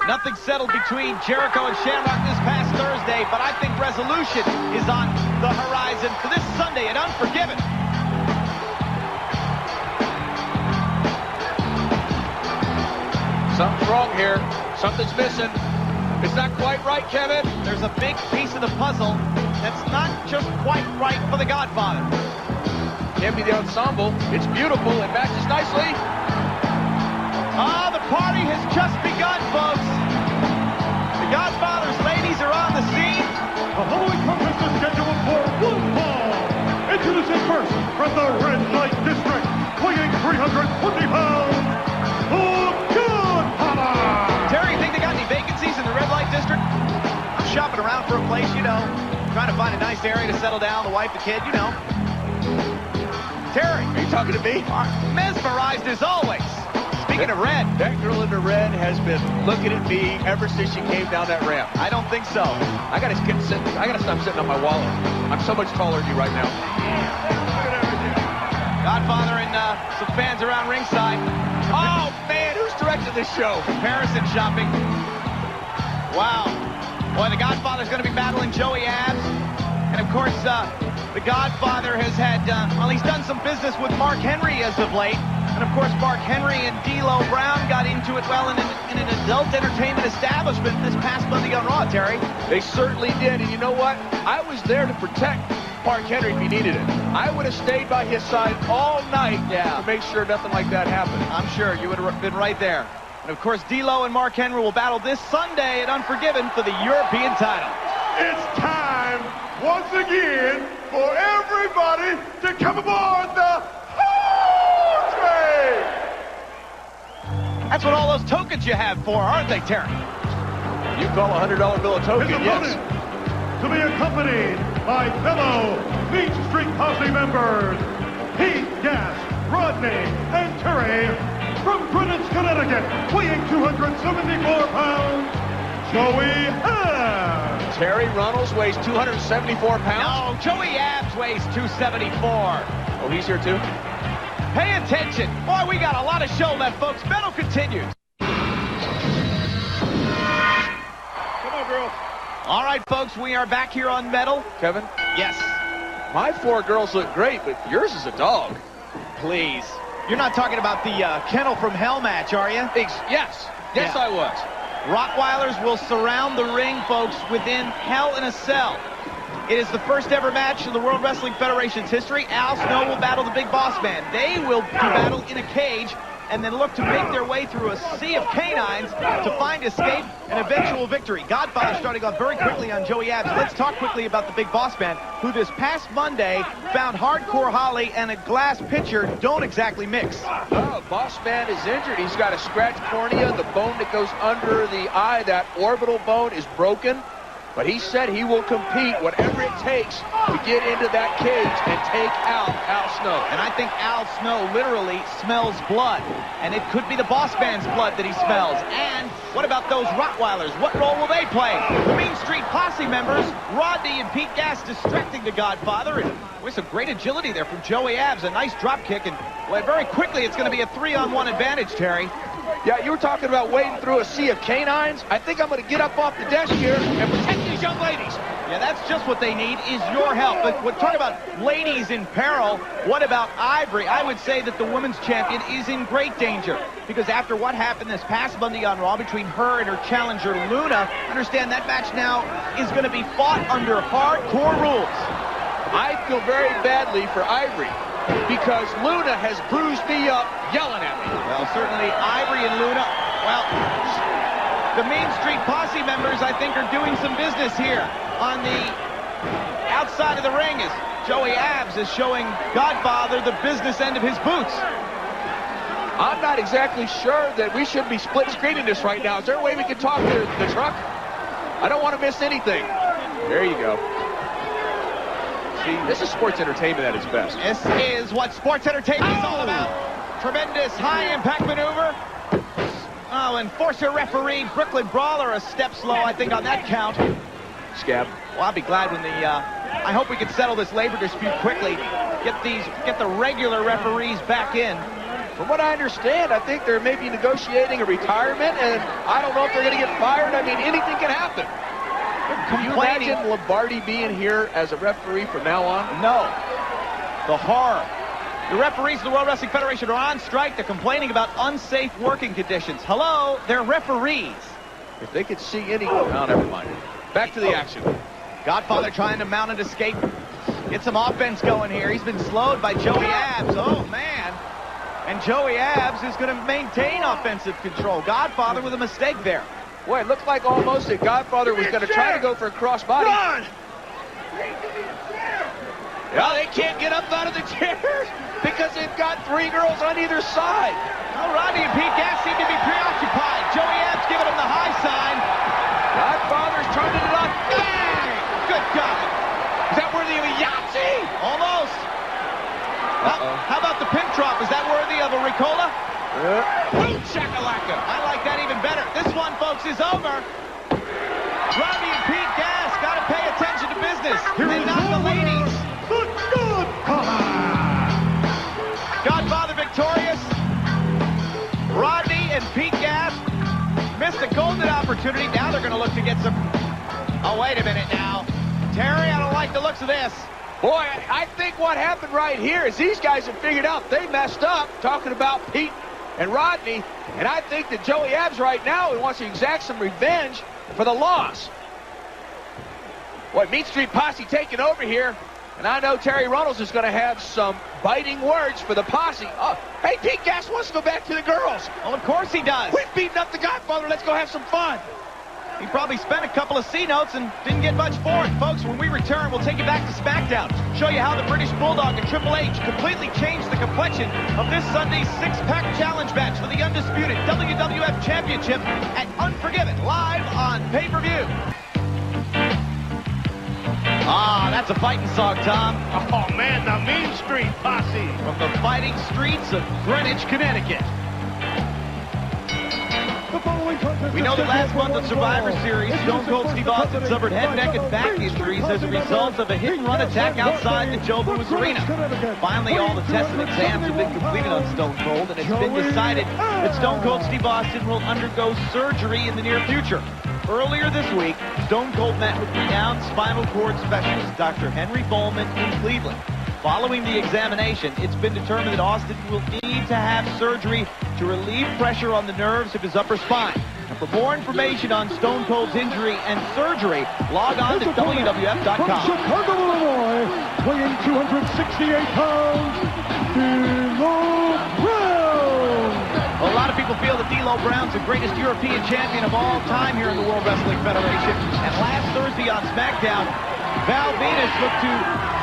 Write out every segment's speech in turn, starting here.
Nothing settled between Jericho and Shamrock this past Thursday, but I think resolution is on the horizon for this Sunday at Unforgiven. Something's wrong here. Something's missing. It's not quite right, Kevin. There's a big piece of the puzzle that's not just quite right for the Godfather. Can't be the ensemble. It's beautiful. It matches nicely. Ah, the party has just begun, folks. The Godfather's ladies are on the scene. The following contest is scheduled for one fall. Introducing first from the red light district, weighing 320 pounds, the Godfather. Terry, think they got any vacancies in the red light district? I'm shopping around for a place, you know. Trying to find a nice area to settle down, the wife, the kid, you know. Terry, Are you talking to me? mesmerized as always. Speaking of red, That girl in the red has been looking at me ever since she came down that ramp. I don't think so. I gotta stop sitting on my wallet. I'm so much taller than you right now. Godfather and some fans around ringside. Oh man, who's directing this show? Comparison shopping. Wow. Boy, the Godfather's going to be battling Joey Abs. And of course, the Godfather has had, well, he's done some business with Mark Henry as of late. And of course, Mark Henry and D'Lo Brown got into it, well, in an adult entertainment establishment this past Monday on Raw, Terry. They certainly did, and you know what? I was there to protect Mark Henry if he needed it. I would have stayed by his side all night to make sure nothing like that happened. I'm sure you would have been right there. And of course, D'Lo and Mark Henry will battle this Sunday at Unforgiven for the European title. It's time once again for everybody to come aboard the train. That's what all those tokens you have for, aren't they, Terry? You call a $100 bill a token, His yes. opponent, to be accompanied by fellow Mean Street Posse members, Pete, Gas, Rodney, and Terry, from Greenwich, Connecticut, weighing 274 pounds, Joey Abs. Terry Runnels weighs 274 pounds. No, Joey Abs weighs 274. Oh, he's here too? Pay attention. Boy, we got a lot of show left, folks. Metal continues. Come on, girls. All right, folks, we are back here on Metal. Kevin, Yes, my 4 girls look great, but yours is a dog. please. You're not talking about the Kennel from Hell match, are you? Yes, Yeah. I was. Rottweilers will surround the ring, folks, within Hell in a Cell. It is the first ever match in the World Wrestling Federation's history. Al Snow will battle the Big Boss Man. They will do battle in a cage and then look to make their way through a sea of canines to find escape and eventual victory. Godfather starting off very quickly on Joey Abs. Let's talk quickly about the Big Boss Man, who this past Monday found Hardcore Holly and a glass pitcher don't exactly mix. Oh, Boss Man is injured. He's got a scratched cornea. The bone that goes under the eye, that orbital bone, is broken. But he said he will compete whatever it takes to get into that cage and take out Al Snow. And I think Al Snow literally smells blood. And it could be the Boss Man's blood that he smells. And what about those Rottweilers? What role will they play? The Mean Street Posse members, Rodney and Pete Gas, distracting the Godfather. And with some great agility there from Joey Abs. A nice drop kick. And well, very quickly, it's going to be a 3-on-1 advantage, Terry. Yeah, you were talking about wading through a sea of canines. I think I'm going to get up off the desk here and protect these young ladies. Yeah, that's just what they need, is your help. But we're talking about ladies in peril. What about Ivory? I would say that the women's champion is in great danger. Because after what happened this past Monday on Raw between her and her challenger, Luna, understand that match now is going to be fought under hardcore rules. I feel very badly for Ivory because Luna has bruised me up yelling at me. Well, certainly Ivory and Luna, well, the Mean Street Posse members, I think, are doing some business here on the outside of the ring as Joey Abs is showing Godfather the business end of his boots. I'm not exactly sure that we should be split screening this right now. Is there a way we can talk to the truck? I don't want to miss anything. There you go. See, this is sports entertainment at its best. This is what sports entertainment is all about. Tremendous high-impact maneuver. Oh, enforcer referee Brooklyn Brawler a step slow, I think, on that count. Scab. Well, I'll be glad when the, I hope we can settle this labor dispute quickly. Get the regular referees back in. From what I understand, I think they're maybe negotiating a retirement, and I don't know if they're going to get fired. I mean, anything can happen. Can you imagine Lombardi being here as a referee from now on? No. The horror. The referees of the World Wrestling Federation are on strike. They're complaining about unsafe working conditions. Hello, they're referees. If they could see any... Oh, never mind. Back to the action. Godfather trying to mount an escape. Get some offense going here. He's been slowed by Joey Abs. Oh, man. And Joey Abs is going to maintain offensive control. Godfather with a mistake there. Boy, it looked like almost that Godfather was going to try to go for a crossbody. Run! Well, they can't get up out of the chairs because they've got 3 girls on either side. Well, Rodney and Pete Gas seem to be preoccupied. Joey Abs giving him the high sign. Godfather's turning it on. Bang! Good God. Is that worthy of a Yahtzee? Almost. How about the pin drop? Is that worthy of a Ricola? Boom shakalaka. I like that even better. This one, folks, is over. Rodney and Pete Gas got to pay attention to business. And not the ladies. The Godfather victorious. Rodney and Pete Gas missed a golden opportunity. Now they're going to look to get some... Oh, wait a minute now. Terry, I don't like the looks of this. Boy, I think what happened right here is these guys have figured out they messed up, talking about Pete and Rodney, and I think that Joey Abs right now wants to exact some revenge for the loss. Boy, Mean Street Posse taking over here, and I know Terry Runnels is going to have some biting words for the posse. Oh, hey, Pete Gas wants to go back to the girls. Well, of course he does. Quit beating up the Godfather. Let's go have some fun. He probably spent a couple of C-notes and didn't get much for it. Folks, when we return, we'll take you back to SmackDown. Show you how the British Bulldog and Triple H completely changed the complexion of this Sunday's six-pack challenge match for the undisputed WWF Championship at Unforgiven, live on pay-per-view. Ah, that's a fighting song, Tom. Oh, man, the Mean Street Posse. From the fighting streets of Greenwich, Connecticut. We know that last month on Survivor Series, Stone Cold Steve Austin suffered head, neck, and back injuries as a result of a hit-and-run attack outside the Joe Louis Arena. Finally, all the tests and exams have been completed on Stone Cold, and it's been decided that Stone Cold Steve Austin will undergo surgery in the near future. Earlier this week, Stone Cold met with renowned spinal cord specialist Dr. Henry Bowman in Cleveland. Following the examination, it's been determined that Austin will need to have surgery to relieve pressure on the nerves of his upper spine. And for more information on Stone Cold's injury and surgery, log on to WWF.com. From Chicago, Illinois, weighing 268 pounds, D'Lo Brown. A lot of people feel that D'Lo Brown's the greatest European champion of all time here in the World Wrestling Federation. And last Thursday on SmackDown, Val Venis looked to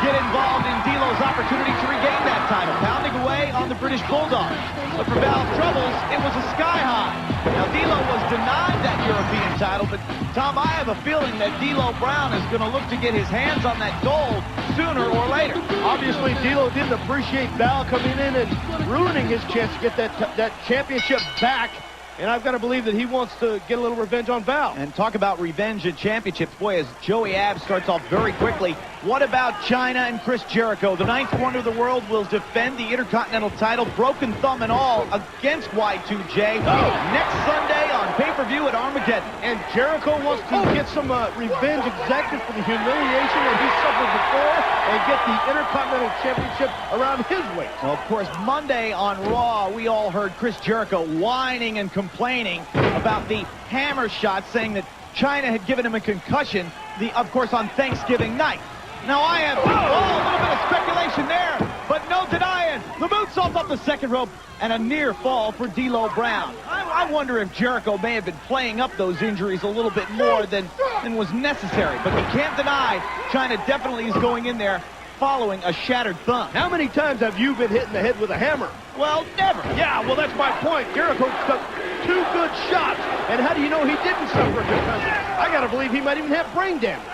get involved in D'Lo's opportunity to regain that title, pounding away on the British Bulldog. But for Val's troubles, it was a sky high. Now, D'Lo was denied that European title, but Tom, I have a feeling that D'Lo Brown is going to look to get his hands on that gold sooner or later. Obviously, D'Lo didn't appreciate Val coming in and ruining his chance to get that championship back. And I've got to believe that he wants to get a little revenge on Val. And talk about revenge and championships. Boy, as Joey Abs starts off very quickly, what about China and Chris Jericho? The ninth wonder of the world will defend the Intercontinental title, broken thumb and all, against Y2J next Sunday on pay-per-view at Armageddon. And Jericho wants to get some revenge exacted for the humiliation that he suffered before and get the Intercontinental Championship around his waist. Well, of course, Monday on Raw, we all heard Chris Jericho whining and complaining about the hammer shot, saying that China had given him a concussion, of course, on Thanksgiving night. Now, I have a little bit of speculation there, but no denying. The moonsault off the second rope and a near fall for D'Lo Brown. I wonder if Jericho may have been playing up those injuries a little bit more than was necessary, but you can't deny China definitely is going in there following a shattered thumb. How many times have you been hit in the head with a hammer? Well, never. Yeah, well, that's my point. Jericho took 2 good shots, and how do you know he didn't suffer a concussion? I got to believe he might even have brain damage.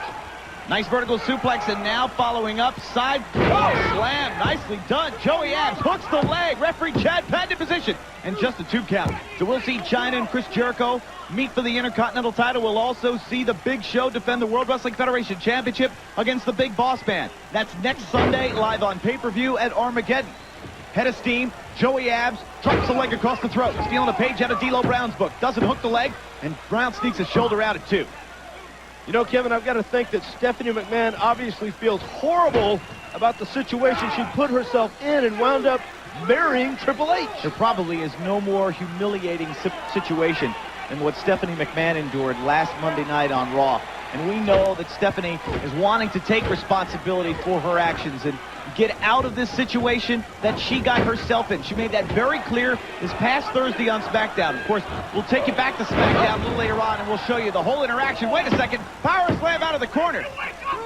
Nice vertical suplex, and now following up, side slam. Nicely done. Joey Abs hooks the leg. Referee Chad Patton in position. And just a 2 count. So we'll see China and Chris Jericho meet for the Intercontinental title. We'll also see the Big Show defend the World Wrestling Federation Championship against the Big Boss Man. That's next Sunday, live on pay-per-view at Armageddon. Head of steam. Joey Abs drops the leg across the throat. Stealing a page out of D'Lo Brown's book. Doesn't hook the leg, and Brown sneaks his shoulder out at 2. You know, Kevin, I've got to think that Stephanie McMahon obviously feels horrible about the situation she put herself in and wound up marrying Triple H. There probably is no more humiliating situation than what Stephanie McMahon endured last Monday night on Raw. And we know that Stephanie is wanting to take responsibility for her actions and get out of this situation that she got herself in. She made that very clear this past Thursday on SmackDown. Of course, we'll take you back to SmackDown a little later on, and we'll show you the whole interaction. Wait a second. Power slam out of the corner.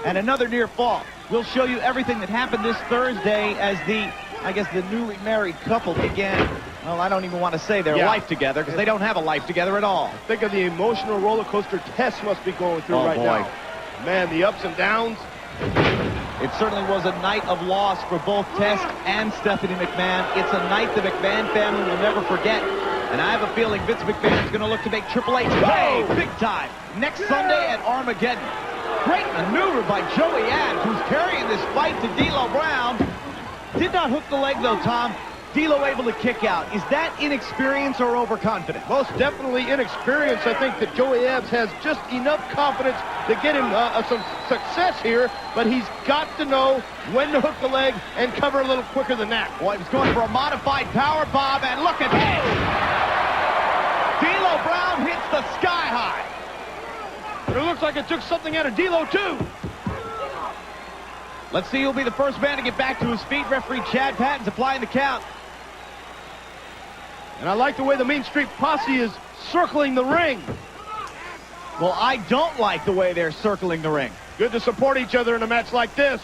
And another near fall. We'll show you everything that happened this Thursday as the newly married couple began, well, I don't even want to say their life together, because they don't have a life together at all. Think of the emotional roller coaster Tess must be going through now. Man, the ups and downs. It certainly was a night of loss for both Tess and Stephanie McMahon. It's a night the McMahon family will never forget. And I have a feeling Vince McMahon is going to look to make Triple H pay big time next Sunday at Armageddon. Great maneuver by Joey Abs, who's carrying this fight to D'Lo Brown. Did not hook the leg, though, Tom. D'Lo able to kick out. Is that inexperience or overconfidence? Most definitely inexperience. I think that Joey Abs has just enough confidence to get him some success here, but he's got to know when to hook the leg and cover a little quicker than that. Well, he was going for a modified power bomb, and look at this. D'Lo Brown hits the sky high. But it looks like it took something out of D'Lo, too. Let's see who'll be the first man to get back to his feet. Referee Chad Patton's applying the count. And I like the way the Mean Street Posse is circling the ring. Well, I don't like the way they're circling the ring. Good to support each other in a match like this.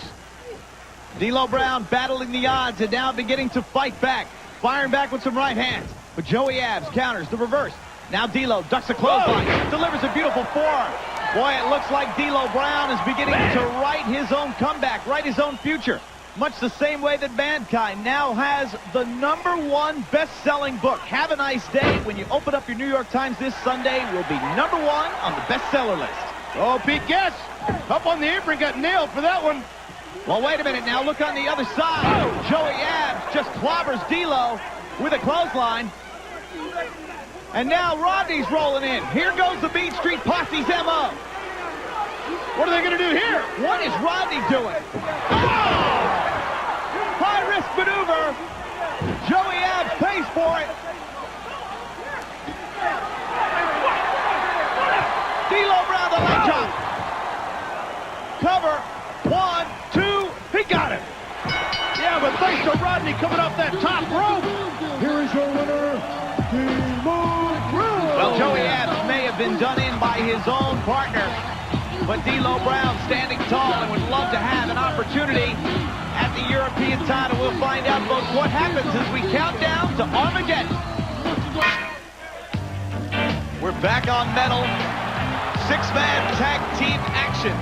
D'Lo Brown battling the odds and now beginning to fight back. Firing back with some right hands. But Joey Abs counters the reverse. Now D'Lo ducks a clothesline. Delivers a beautiful forearm. Boy, it looks like D'Lo Brown is beginning to write his own comeback, write his own future. Much the same way that Mankind now has the #1 best-selling book. Have a nice day. When you open up your New York Times this Sunday, will be #1 on the bestseller list. Oh, Pete Guest, up on the apron, got nailed for that one. Well, wait a minute now. Look on the other side. Joey Abs just clobbers D'Lo with a clothesline. And now Rodney's rolling in. Here goes the Mean Street Posse's M.O. What are they going to do here? What is Rodney doing? Oh! High-risk maneuver. Joey Abs pays for it. D'Lo Brown, the leg drop. Cover. 1, 2. He got him. Yeah, but thanks to Rodney coming off that top rope. Here is your winner, Well, Joey Abs may have been done in by his own partner, but D'Lo Brown standing tall and would love to have an opportunity at the European title. We'll find out, folks, what happens as we count down to Armageddon. We're back on Metal. 6-man tag team action.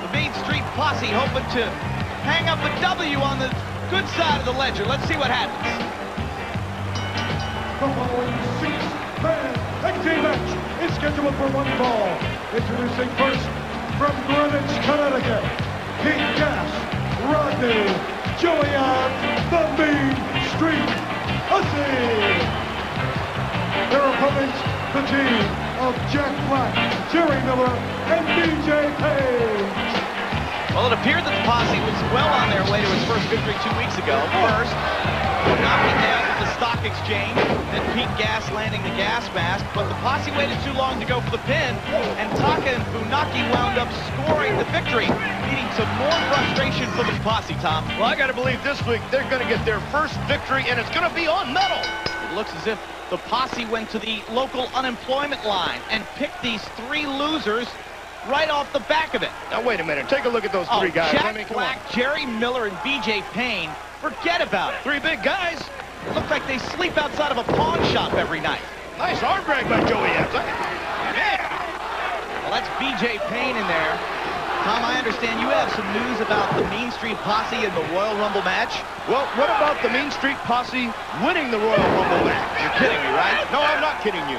The Mean Street Posse hoping to hang up a W on the good side of the ledger. Let's see what happens. The following 6-man tag team match is scheduled for one fall. Introducing first from Greenwich, Connecticut, Pete Gas, Rodney, Joey Abs, the Mean Street Posse. Their opponents, the team of Jack Black, Jerry Miller, and BJ Payne. Well, it appeared that the Posse was well on their way to his first victory 2 weeks ago. First, knocking down the stock exchange, then Pete Gas landing the gas mask, but the Posse waited too long to go for the pin, and Taka and Funaki wound up scoring the victory, leading to more frustration for the Posse, Tom. Well, I got to believe this week they're going to get their first victory, and it's going to be on Metal. It looks as if the Posse went to the local unemployment line and picked these 3 losers right off the back of it. Now, wait a minute. Take a look at those 3 guys. Jack Black, Jerry Miller, and BJ Payne. Forget about it. 3 big guys. Look like they sleep outside of a pawn shop every night. Nice arm drag by Joey Abs. Yeah. Well, that's BJ Payne in there. Tom, I understand you have some news about the Mean Street Posse in the Royal Rumble match. Well, what about the Mean Street Posse winning the Royal Rumble match? You're kidding me, right? No, I'm not kidding you.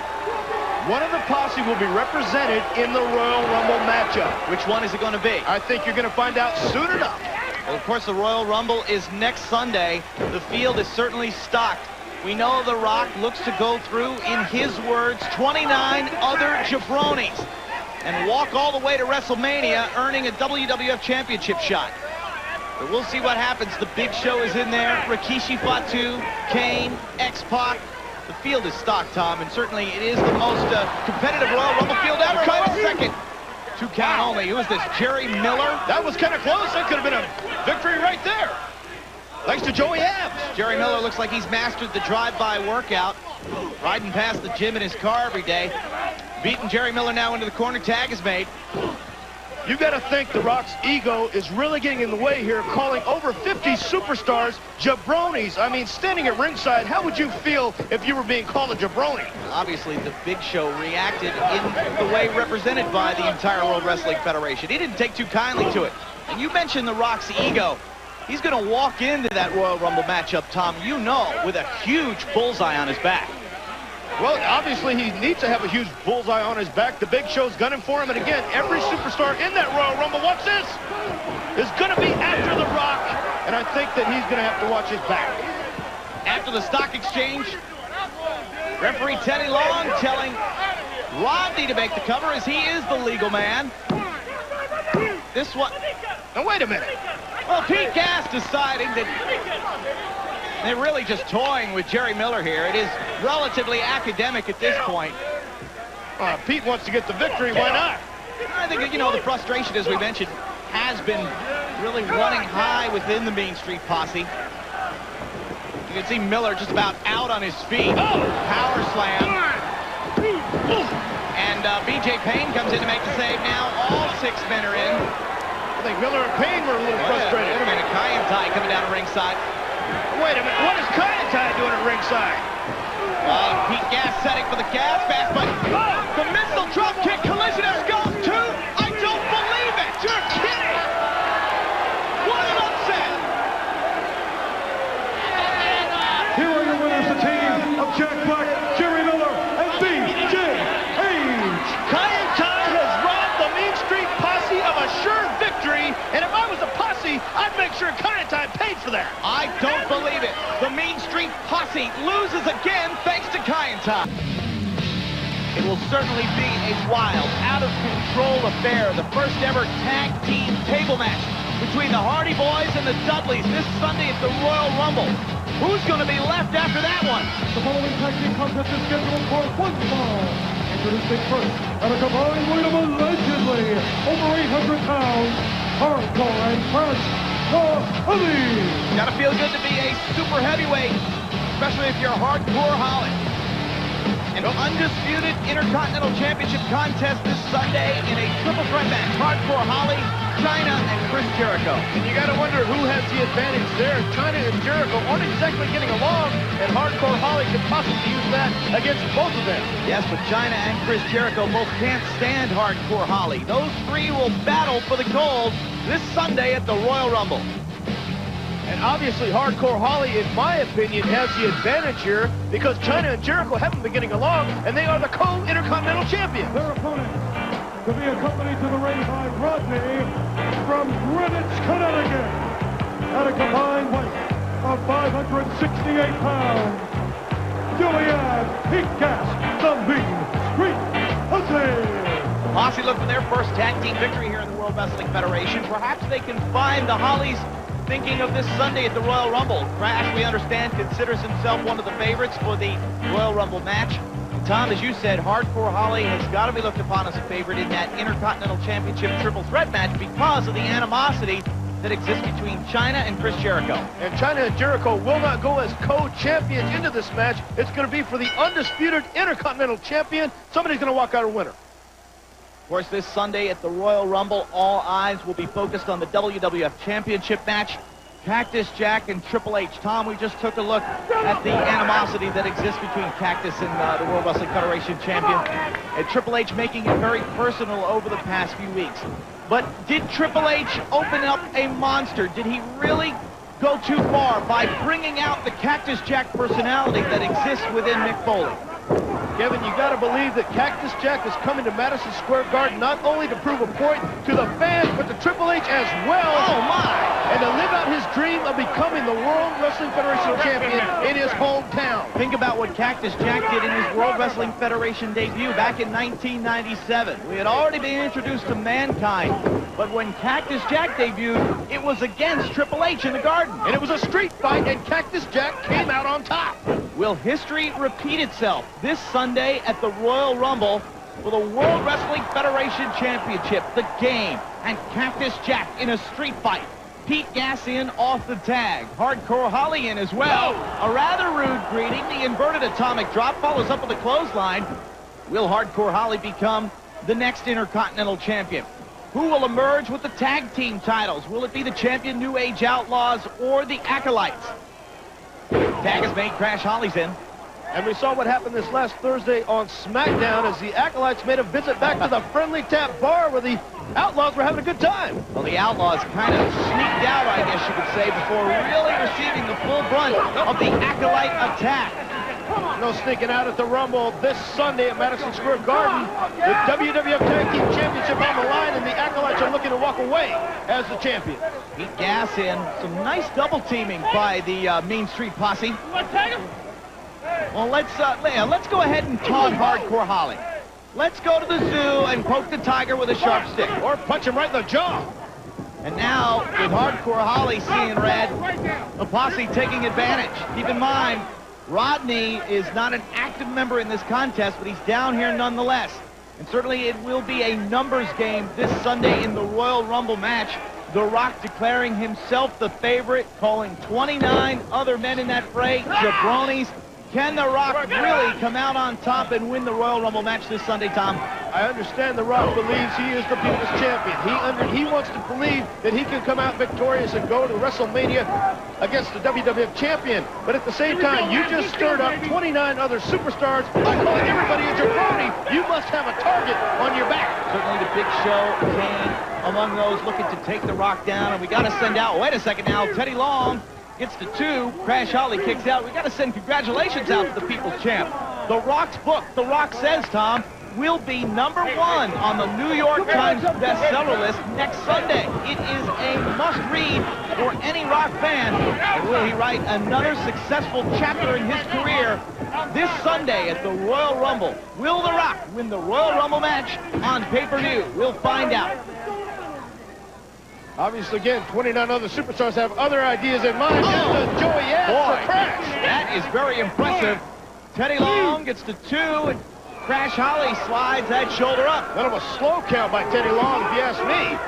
One of the Posse will be represented in the Royal Rumble matchup. Which one is it going to be? I think you're going to find out soon enough. Well, of course, the Royal Rumble is next Sunday. The field is certainly stocked. We know The Rock looks to go through, in his words, 29 other jabronis and walk all the way to WrestleMania, earning a WWF Championship shot. But we'll see what happens. The Big Show is in there. Rikishi Fatu, Kane, X-Pac. The field is stocked, Tom, and certainly it is the most competitive Royal Rumble field ever. Wait a second. 2 count only. Who is this? Jerry Miller? That was kind of close. That could have been a victory right there. Thanks to Joey Abs. Jerry Miller looks like he's mastered the drive-by workout. Riding past the gym in his car every day. Beating Jerry Miller now into the corner. Tag is made. You got to think The Rock's ego is really getting in the way here, calling over 50 superstars jabronis. I mean, standing at ringside, how would you feel if you were being called a jabroni? Obviously, the Big Show reacted in the way represented by the entire World Wrestling Federation. He didn't take too kindly to it. And you mentioned The Rock's ego. He's going to walk into that Royal Rumble matchup, Tom, you know, with a huge bullseye on his back. Well, obviously, he needs to have a huge bullseye on his back. The Big Show's gunning for him. And again, every superstar in that Royal Rumble, watch this, is going to be after The Rock. And I think that he's going to have to watch his back. After the stock exchange, referee Teddy Long telling Rodney to make the cover as he is the legal man. This one. Now, wait a minute. Well, Pete Gas deciding that they're really just toying with Jerry Miller here. It is relatively academic at this point. Pete wants to get the victory. Why not? I think, you know, the frustration, as we mentioned, has been really running high within the Mean Street Posse. You can see Miller just about out on his feet. Power slam. And B.J. Payne comes in to make the save now. All 6 men are in. I think Miller and Payne were a little frustrated. Wait a minute. Kaientai coming down to ringside. Wait a minute. What is Kaientai doing at ringside? Pete Gas setting for the gas pass, but the missile drop kick collision has gone 2. I don't believe it. You're kidding. What an upset. Here are your winners, the team of Jack Black, Jerry Miller, and B.J. Page. Kaientai has robbed the Mean Street Posse of a sure victory, and if I was a posse, I'd make sure Kaientai paid for that. I don't believe it. The Mean Street Posse loses again thanks to Kaientai. It will certainly be a wild, out-of-control affair. The first ever tag team table match between the Hardy Boys and the Dudleys this Sunday at the Royal Rumble. Who's going to be left after that one? The following tag team contest is scheduled for 1 fall. Introducing first, at a combined weight of allegedly over 800 pounds, Hardcore and Fresh, the Holly. Gotta feel good to be a super heavyweight, especially if you're a Hardcore Holly. An undisputed Intercontinental Championship contest this Sunday in a triple threat match. Hardcore Holly, China, and Chris Jericho. And you got to wonder who has the advantage there. China and Jericho aren't exactly getting along, and Hardcore Holly could possibly use that against both of them. Yes, but China and Chris Jericho both can't stand Hardcore Holly. Those 3 will battle for the gold this Sunday at the Royal Rumble. And obviously, Hardcore Holly, in my opinion, has the advantage here because China and Jericho haven't been getting along, and they are the co-Intercontinental champions. Their opponent to be accompanied to the ring by Rodney from Greenwich, Connecticut, at a combined weight of 568 pounds. Julian Pete Gas, the Mean Street Posse. Posse look for their first tag team victory here in the World Wrestling Federation. Perhaps they can find the Hollies thinking of this Sunday at the Royal Rumble. Crash, we understand, considers himself one of the favorites for the Royal Rumble match. Tom, as you said, Hardcore Holly has got to be looked upon as a favorite in that Intercontinental Championship triple threat match because of the animosity that exists between China and Chris Jericho. And China and Jericho will not go as co-champions into this match. It's going to be for the undisputed Intercontinental Champion. Somebody's going to walk out a winner. Of course, this Sunday at the Royal Rumble, all eyes will be focused on the WWF Championship match. Cactus Jack and Triple H. Tom, we just took a look at the animosity that exists between Cactus and the World Wrestling Federation champion. And Triple H making it very personal over the past few weeks. But did Triple H open up a monster? Did he really go too far by bringing out the Cactus Jack personality that exists within Mick Foley? Kevin, you got to believe that Cactus Jack is coming to Madison Square Garden not only to prove a point to the fans, but to Triple H as well. Oh, my! And to live out his dream of becoming the World Wrestling Federation champion in his hometown. Think about what Cactus Jack did in his World Wrestling Federation debut back in 1997. We had already been introduced to Mankind, but when Cactus Jack debuted, it was against Triple H in the Garden. And it was a street fight, and Cactus Jack came out on top. Will history repeat itself this Sunday at the Royal Rumble for the World Wrestling Federation Championship? The Game and Cactus Jack in a street fight. Pete Gas in off the tag. Hardcore Holly in as well. A rather rude greeting. The inverted atomic drop follows up with a clothesline. Will Hardcore Holly become the next Intercontinental Champion? Who will emerge with the tag team titles? Will it be the champion New Age Outlaws or the Acolytes? Tag is made. Crash Holly's in. And we saw what happened this last Thursday on SmackDown as the Acolytes made a visit back to the Friendly Tap Bar where the Outlaws were having a good time. Well, the Outlaws kind of sneaked out, I guess you could say, before really receiving the full brunt of the Acolyte attack. No sneaking out at the Rumble this Sunday at Madison Square Garden. The WWF Tag Team Championship on the line, and the Acolytes are looking to walk away as the champion. Pete Gas in. Some nice double teaming by the Mean Street Posse. Well, let's go ahead and taunt Hardcore Holly. Let's go to the zoo and poke the tiger with a sharp stick. Or punch him right in the jaw. And now, with Hardcore Holly seeing red, the Posse taking advantage. Keep in mind, Rodney is not an active member in this contest, but he's down here nonetheless. And certainly it will be a numbers game this Sunday in the Royal Rumble match. The Rock declaring himself the favorite, calling 29 other men in that fray jabronis. Can The Rock really come out on top and win the Royal Rumble match this Sunday, Tom? I understand The Rock believes he is the people's champion. He wants to believe that he can come out victorious and go to WrestleMania against the WWF champion. But at the same time, you just stirred up 29 other superstars by calling everybody a jabroni. You must have a target on your back. Certainly the Big Show, Payne, among those looking to take The Rock down. And we got to send out, wait a second now, Teddy Long gets the 2. Crash Holly kicks out. We got to send congratulations out to the People's Champ. The Rock's book, The Rock Says, Tom, will be #1 on the New York Times bestseller list next Sunday. It is a must-read for any Rock fan. And will he write another successful chapter in his career this Sunday at the Royal Rumble? Will The Rock win the Royal Rumble match on pay-per-view? We'll find out. Obviously, again, 29 other superstars have other ideas in mind. Just Joey Essa for Crash. That is very impressive. Teddy Long gets the 2, and Crash Holly slides that shoulder up. Kind of a slow count by Teddy Long, if you ask me.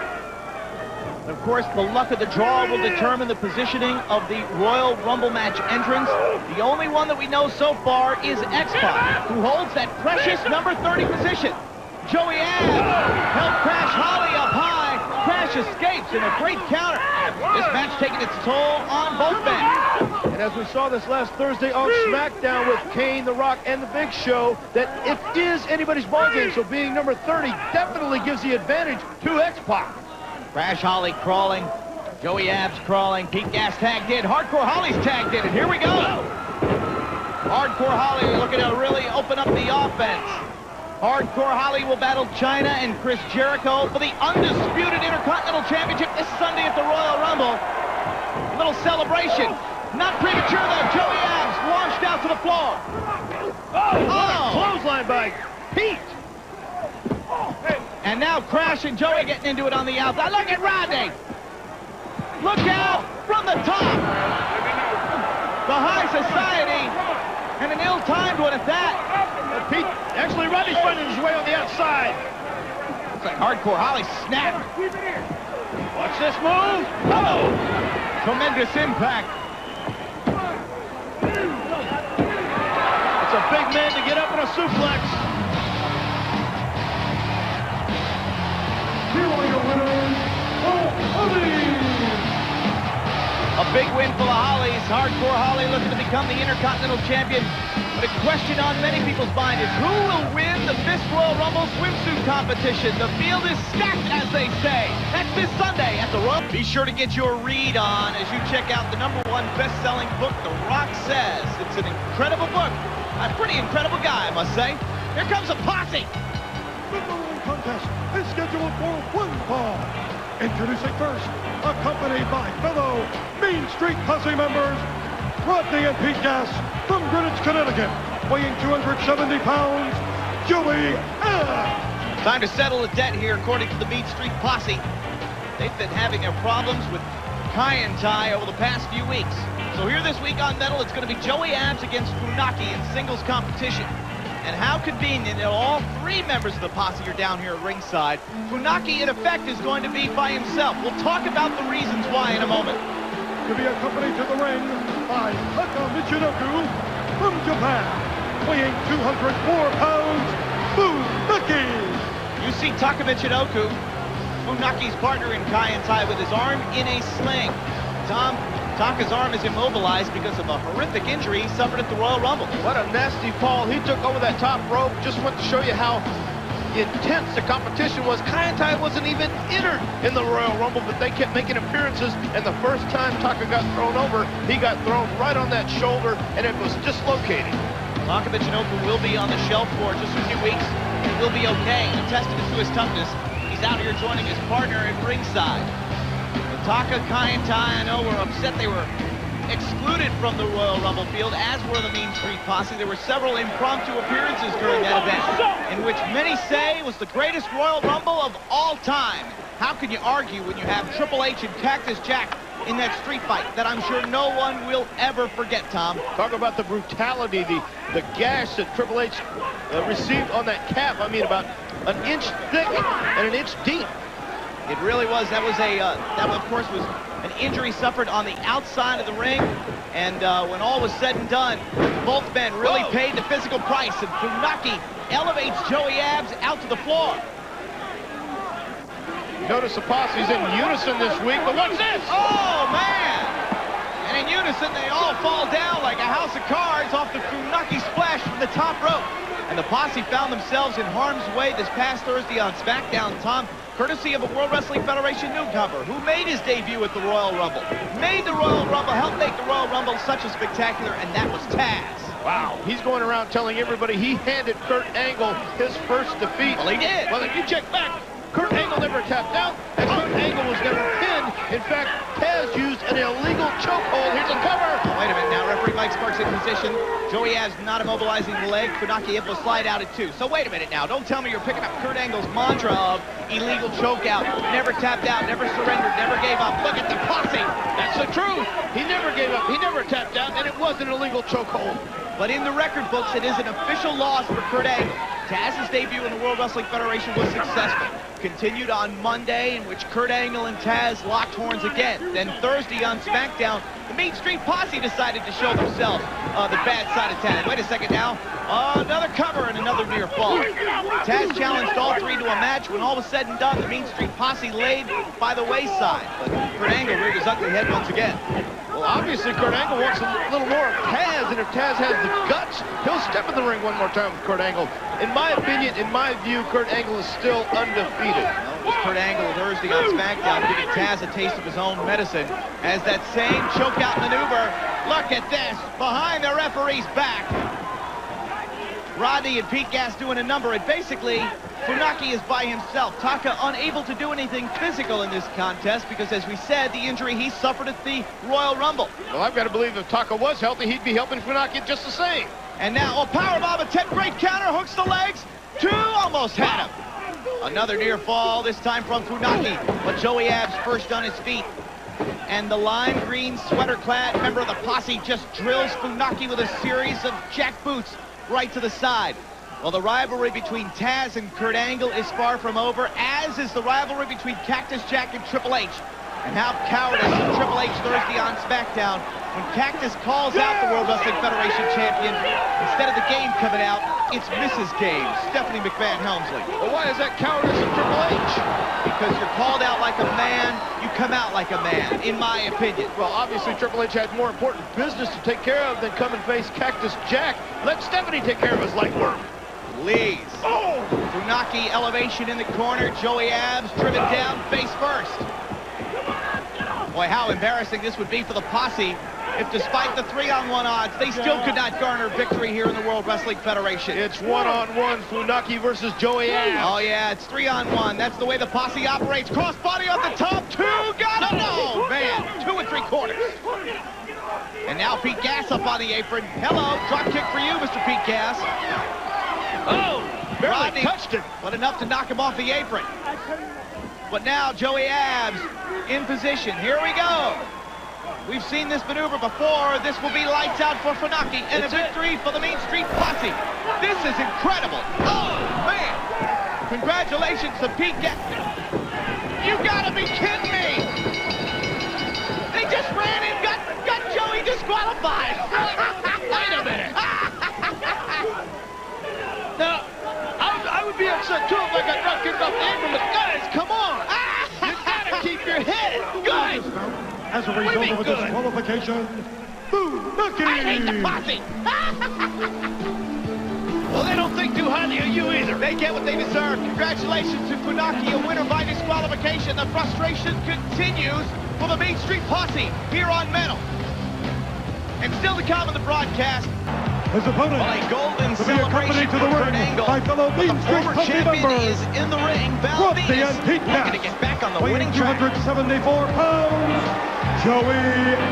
And of course, the luck of the draw will determine the positioning of the Royal Rumble match entrants. The only one that we know so far is X-Pac, who holds that precious number 30 position. Joey Abs held Crash Holly up high. Crash escapes in a great counter. This match taking its toll on both men. And as we saw this last Thursday on SmackDown with Kane, The Rock, and The Big Show, that it is anybody's ballgame, so being number 30 definitely gives the advantage to X-Pac. Crash Holly crawling. Joey Abs crawling. Pete Gas tagged in. Hardcore Holly's tagged in. And here we go. Hardcore Holly looking to really open up the offense. Hardcore Holly will battle China and Chris Jericho for the undisputed Intercontinental Championship this Sunday at the Royal Rumble. A little celebration. Not premature, though. Joey Abs launched out to the floor. Clothesline by Pete. And now Crash and Joey getting into it on the outside. Look at Rodney. Look out from the top. The high society. And an ill-timed one at that. Pete, actually Rodney's finding his way on the outside. Looks like Hardcore Holly snapped. Watch this move. Oh! Tremendous impact. It's a big man to get up in a suplex. Here are your winners, A big win for the Hollies. Hardcore Holly looking to become the Intercontinental Champion. But a question on many people's mind is who will win the Miss Royal Rumble swimsuit competition? The field is stacked, as they say. That's this Sunday at the Royal. Be sure to get your read on as you check out the #1 best-selling book, The Rock Says. It's an incredible book. A pretty incredible guy, I must say. Here comes a posse. The following contest is scheduled for one fall. Introducing first, accompanied by fellow Mean Street Posse members, Rodney and Pete Gass from Greenwich, Connecticut, weighing 270 pounds, Joey Essa. Time to settle a debt here, according to the Mean Street Posse. They've been having their problems with Kai and Tai over the past few weeks. So here this week on Metal, it's going to be Joey Abs against Funaki in singles competition. And how convenient that all three members of the posse are down here at ringside. Funaki, in effect, is going to be by himself. We'll talk about the reasons why in a moment. To be accompanied to the ring by Taka Michinoku from Japan, weighing 204 pounds, Funaki. You see Taka Michinoku, Funaki's partner in Kai and Tai, with his arm in a sling. Tom, Taka's arm is immobilized because of a horrific injury he suffered at the Royal Rumble. What a nasty fall. He took over that top rope. Just want to show you how intense the competition was. Kai and Tai wasn't even entered in the Royal Rumble, but they kept making appearances, and the first time Taka got thrown over, he got thrown right on that shoulder, and it was dislocated. Taka Michinoku will be on the shelf for just a few weeks. He will be okay. A testament to his toughness. He's out here joining his partner at ringside. Taka, Kai, and Tai, I know, were upset they were excluded from the Royal Rumble field, as were the Mean Street Posse. There were several impromptu appearances during that event, in which many say was the greatest Royal Rumble of all time. How can you argue when you have Triple H and Cactus Jack in that street fight that I'm sure no one will ever forget, Tom? Talk about the brutality, the gash that Triple H received on that calf. I mean, about an inch thick and an inch deep. It really was. That was that of course was an injury suffered on the outside of the ring. And when all was said and done, both men really paid the physical price. And Funaki elevates Joey Abs out to the floor. Notice the posse's in unison this week, but what's this? Oh, man! And in unison, they all fall down like a house of cards off the Funaki splash from the top rope. And the posse found themselves in harm's way this past Thursday on SmackDown, Tom, courtesy of a World Wrestling Federation newcomer who made his debut at the Royal Rumble. Made the Royal Rumble, helped make the Royal Rumble such a spectacular, and that was Tazz. Wow, he's going around telling everybody he handed Kurt Angle his first defeat. Well, he did. Well, if you check back, Kurt Angle never tapped out, and Kurt Angle was never pinned. In fact, Tazz used an illegal chokehold. Here's a cover. Wait a minute now. Referee Mike Sparks in position. Joey Abs not immobilizing the leg. Funaki able to slide out at 2. So wait a minute now. Don't tell me you're picking up Kurt Angle's mantra of illegal chokeout. Never tapped out, never surrendered, never gave up. Look at the posse. That's the truth. He never gave up. He never tapped out, and it was an illegal chokehold. But in the record books, it is an official loss for Kurt Angle. Tazz's debut in the World Wrestling Federation was successful. Continued on Monday, in which Kurt Angle and Tazz locked horns again. Then Thursday on SmackDown, the Mean Street Posse decided to show themselves the bad side of Tazz. Wait a second now. Another cover and another near fall. Tazz challenged all three to a match. When all was said and done, the Mean Street Posse laid by the wayside. But Kurt Angle reared his ugly head once again. Well, obviously, Kurt Angle wants a little more of Tazz, and if Tazz has the guts, he'll step in the ring one more time with Kurt Angle. In my opinion, in my view, Kurt Angle is still undefeated. Well, it was Kurt Angle Thursday on SmackDown giving Tazz a taste of his own medicine as that same chokeout maneuver. Look at this, behind the referee's back. Rodney and Pete Gass doing a number, and basically, Funaki is by himself. Taka unable to do anything physical in this contest because, as we said, the injury he suffered at the Royal Rumble. Well, I've got to believe if Taka was healthy, he'd be helping Funaki just the same. And now, a powerbomb, a 10 great counter, hooks the legs. 2 almost had him. Another near fall, this time from Funaki, but Joey Abs first on his feet. And the lime green sweater-clad member of the posse just drills Funaki with a series of jack boots right to the side. Well, the rivalry between Tazz and Kurt Angle is far from over, as is the rivalry between Cactus Jack and Triple H. And how cowardice of Triple H Thursday on SmackDown when Cactus calls out the World Wrestling Federation champion. Instead of the game coming out, it's Mrs. Game, Stephanie McMahon Helmsley. Well, why is that cowardice of Triple H? Because you're called out like a man, you come out like a man, in my opinion. Well, obviously, Triple H had more important business to take care of than come and face Cactus Jack. Let Stephanie take care of his light work. Lees. Oh! Funaki elevation in the corner. Joey Abs driven down face first. Boy, how embarrassing this would be for the posse if despite the 3-on-1 odds, they still could not garner victory here in the World Wrestling Federation. It's 1-on-1, Funaki versus Joey Abs. Oh, yeah, it's 3-on-1. That's the way the posse operates. Crossbody on the top, 2, got him! Oh, man, 2 3/4. And now Pete Gas up on the apron. Hello, drop kick for you, Mr. Pete Gas. Oh, barely Rodney touched him. but enough to knock him off the apron. But now Joey Abs in position. Here we go. We've seen this maneuver before. This will be lights out for Funaki and a victory for the Mean Street Posse. This is incredible. Oh, man. Congratulations to Pete Gas. You gotta be kidding me. They just ran in, got Joey disqualified. Wait a minute. Now, I would be upset too if I got not kicked off the apron, but guys, come on. You gotta keep your head. Good. As a result of a disqualification, Funaki! I hate the posse. Well, they don't think too highly of you either. They get what they deserve. Congratulations to Funaki, a winner by disqualification. The frustration continues for the Mean Street Posse here on Metal. And still to come in the broadcast, His opponent, a golden to be accompanied celebration to the for Kurt ring Angle. by fellow But Mean the Street former Posse champion members, is in the ring. Val Rodney Venis and Pete looking to Gas, get back on the weighing winning track. 274 pounds, Joey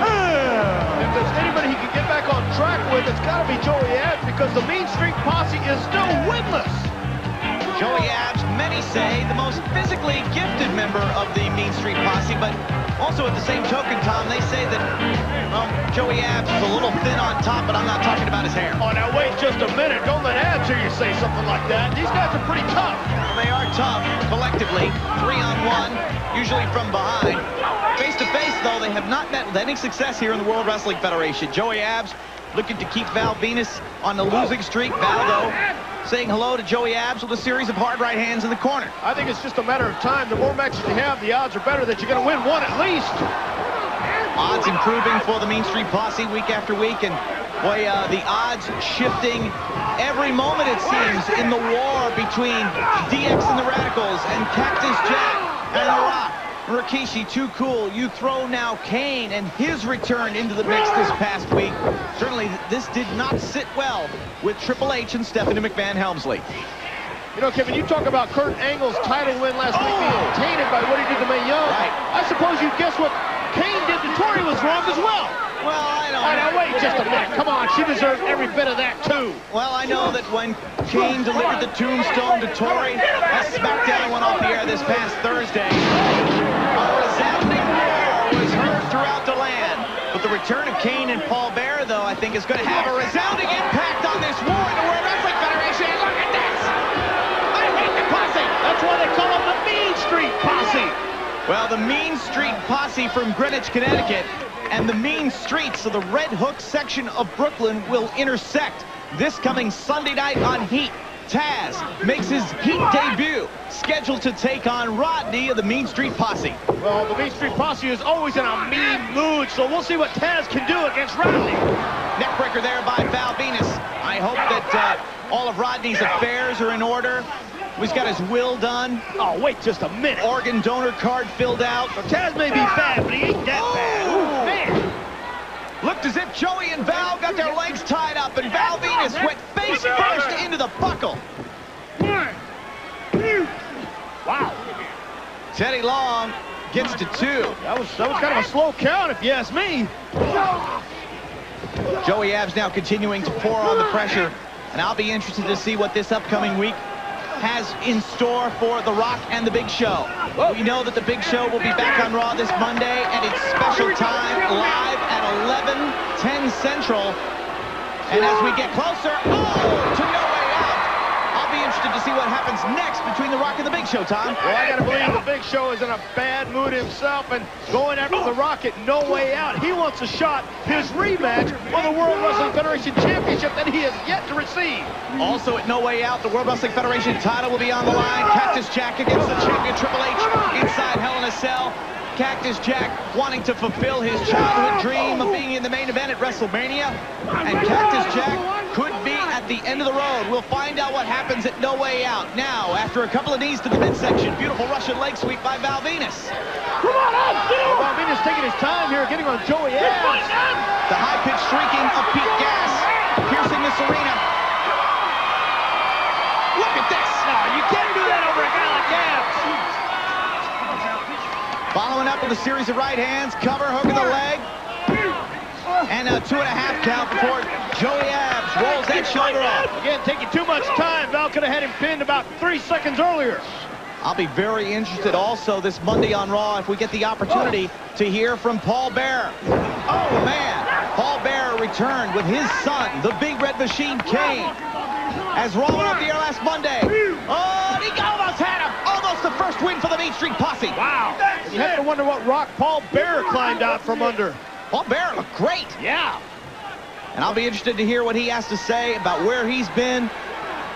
Abs. If there's anybody he can get back on track with, it's got to be Joey Abs because the Mean Street Posse is still winless. Joey Abs, many say, the most physically gifted member of the Mean Street Posse, but also at the same token, Tom, they say that, well, Joey Abs is a little thin on top, but I'm not talking about his hair. Oh, now wait just a minute. Don't let Abs hear you say something like that. These guys are pretty tough. Well, they are tough, collectively, 3-on-1, usually from behind. Face-to-face, though, they have not met with any success here in the World Wrestling Federation. Joey Abs looking to keep Val Venis on the losing streak. Val, though, saying hello to Joey Abs with a series of hard right hands in the corner. I think it's just a matter of time. The more matches you have, the odds are better that you're going to win one at least. Odds improving for the Mean Street Posse week after week, and boy, the odds shifting every moment, it seems, in the war between DX and the Radicals and Cactus Jack and The Rock. Rikishi, too cool. You throw now Payne and his return into the mix this past week. Certainly, this did not sit well with Triple H and Stephanie McMahon Helmsley. You know, Kevin, you talk about Kurt Angle's title win last week being tainted by what he did to Mae Young. Right. I suppose you'd guess what Payne did to Tori was wrong as well. Well, I don't Oh, know. now wait just a minute. Come on, she deserves every bit of that, too. Well, I know that when Kane delivered the tombstone to Tori, that SmackDown went off the air this past Thursday. A resounding roar was heard throughout the land. But the return of Kane and Paul Bearer, though, I think is going to have a resounding impact on this war in the World Wrestling Federation. And look at this! I hate the posse! That's why they call him the Mean Street Posse. Well, the Mean Street Posse from Greenwich, Connecticut, and the mean streets of the Red Hook section of Brooklyn will intersect this coming Sunday night on Heat. Tazz makes his Heat debut, scheduled to take on Rodney of the Mean Street Posse. Well, the Mean Street Posse is always in a mean mood, so we'll see what Tazz can do against Rodney. Neckbreaker there by Val Venis. I hope that all of Rodney's affairs are in order. He's got his will done. Oh, wait just a minute. Organ donor card filled out. Tazz may be bad, but he ain't that bad. Ooh, man. Looked as if Joey and Val got their legs tied up, and Val Venis went face first into the buckle. Wow. Teddy Long gets to 2. That was kind of a slow count, if you ask me. Joey Abs now continuing to pour on the pressure, and I'll be interested to see what this upcoming week has in store for The Rock and The Big Show. We know that The Big Show will be back on Raw this Monday at its special time, live at 11:10 Central. And as we get closer, to No Way Out, I'll be interested to see what happens next between The Rock and The Big Show, Tom. Well, I gotta believe the Big Show is in a bad mood himself and going after the Rocket, no way out. He wants a shot, his rematch for the World Wrestling Federation Championship that he has yet to receive. Also at No Way Out, the World Wrestling Federation title will be on the line. Cactus Jack against the champion Triple H inside Hell in a Cell. Cactus Jack wanting to fulfill his childhood dream of being in the main event at WrestleMania. And Cactus Jack could be at at the end of the road. We'll find out what happens at No Way Out. Now, after a couple of knees to the midsection, beautiful Russian leg sweep by Val Venis. Come on, Val Venis taking his time here, getting on Joey Abs. The high-pitched shrieking of Pete Gas piercing this arena. Look at this. No, you can't do that over a guy like Abs. Following up with a series of right hands, cover, hook of the leg. And a 2.5 count before Joey Abs rolls that shoulder off. Again, taking too much time. Val could have had him pinned about 3 seconds earlier. I'll be very interested also this Monday on Raw if we get the opportunity to hear from Paul Bearer. Oh, man. Paul Bearer returned with his son, the Big Red Machine Kane, as Raw went up the air last Monday. Oh, and he almost had him. Almost the first win for the Mean Street Posse. Wow. You have to wonder what rock Paul Bearer climbed out from under. Paul Bearer looked great. Yeah. And I'll be interested to hear what he has to say about where he's been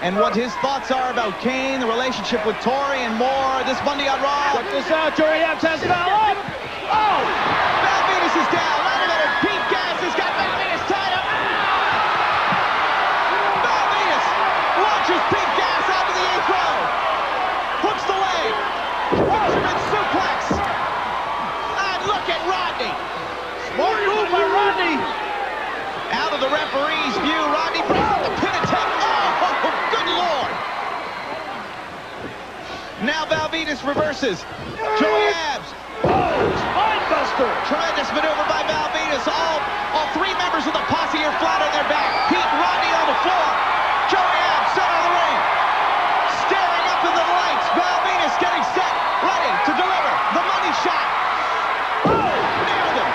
and what his thoughts are about Kane, the relationship with Tori, and more this Monday on Raw. Check this out. Joey Abs has Val up. Oh! Val Venis is down. Wait a minute. Pete Gas has got Val Venis tied up. Val Venis launches Pete Gas out to the apron. Hooks the leg. German suplex. And look at Rodney. Smart move by Rodney. Out of the referee's view, Rodney brings up the pin attempt. Oh, good Lord. Now Val Venis reverses. Joey Abs. Oh, spinebuster. Tremendous maneuver by Val Venis. All three members of the posse are flat on their back. Pete, Rodney on the floor. Joey Abs, center of the ring. Staring up into the lights. Val Venis getting set, ready to deliver the money shot. Oh, nailed him.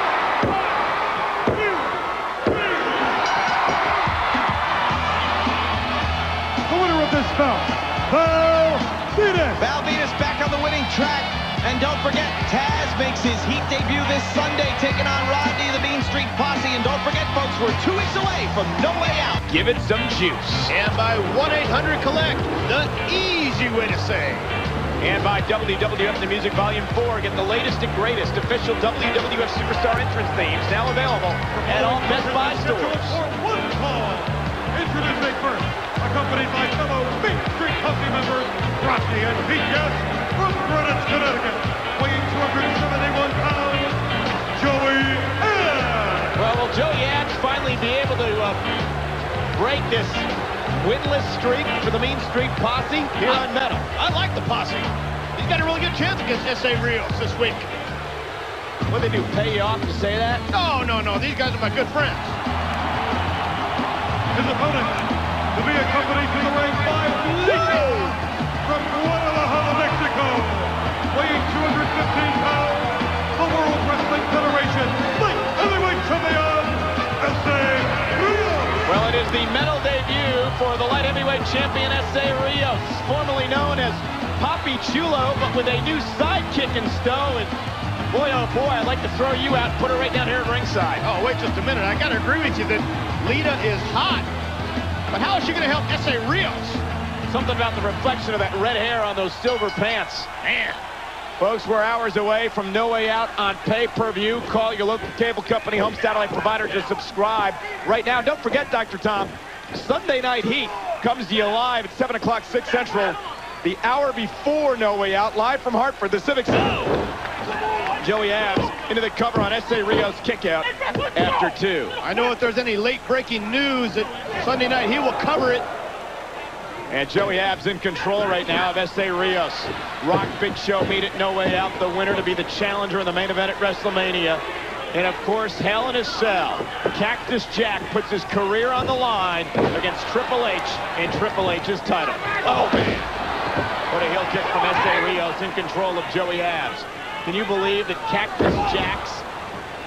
The winner of this bout, Val Venis. Val Venis back on the winning track. And don't forget, Tazz makes his Heat debut this Sunday, taking on Rodney, the Mean Street Posse. And don't forget, folks, we're 2 weeks away from No Way Out. Give it some juice. And by 1-800-COLLECT, the easy way to say. And by WWF The Music Volume 4, get the latest and greatest official WWF Superstar entrance themes now available at all Best Buy stores. For one call, introducing first, accompanied by fellow Mean Street Posse members, Rodney and Pete Gas, from Greenwich, Connecticut, weighing 271 pounds, Joey Abs. Well, will Joey Abs finally be able to break this winless streak for the Mean Street Posse here on Metal? I like the Posse. He's got a really good chance against Essa Rios this week. What they do, pay you off to say that? No. These guys are my good friends. His opponent, to be accompanied to the ring by Rios from Guadalajara, Mexico, weighing 215 pounds, the World Wrestling Federation light heavyweight champion, Essa Rios. Well, it is the Metal debut for the light heavyweight champion Essa Rios, formerly known as Papi Chulo, but with a new sidekick in stow. And boy, oh boy, I'd like to throw you out and put her right down here at ringside. Oh, wait just a minute. I got to agree with you that Lita is hot. But how is she going to help Essa Rios? Something about the reflection of that red hair on those silver pants. Man. Folks, we're hours away from No Way Out on pay-per-view. Call your local cable company, home satellite provider to subscribe right now. Don't forget, Dr. Tom, Sunday Night Heat comes to you live at 7 o'clock, 6 Central, the hour before No Way Out, live from Hartford, the Civic Center. Joey Abs into the cover on Essa Rios' kickout after 2. I know if there's any late-breaking news that Sunday night, he will cover it. And Joey Abs in control right now of Essa Rios. Rock Big Show meet at No Way Out. The winner to be the challenger in the main event at WrestleMania. And of course, Hell in a Cell. Cactus Jack puts his career on the line against Triple H in Triple H's title. Oh, man. What a heel kick from Essa Rios in control of Joey Abs. Can you believe that Cactus Jack's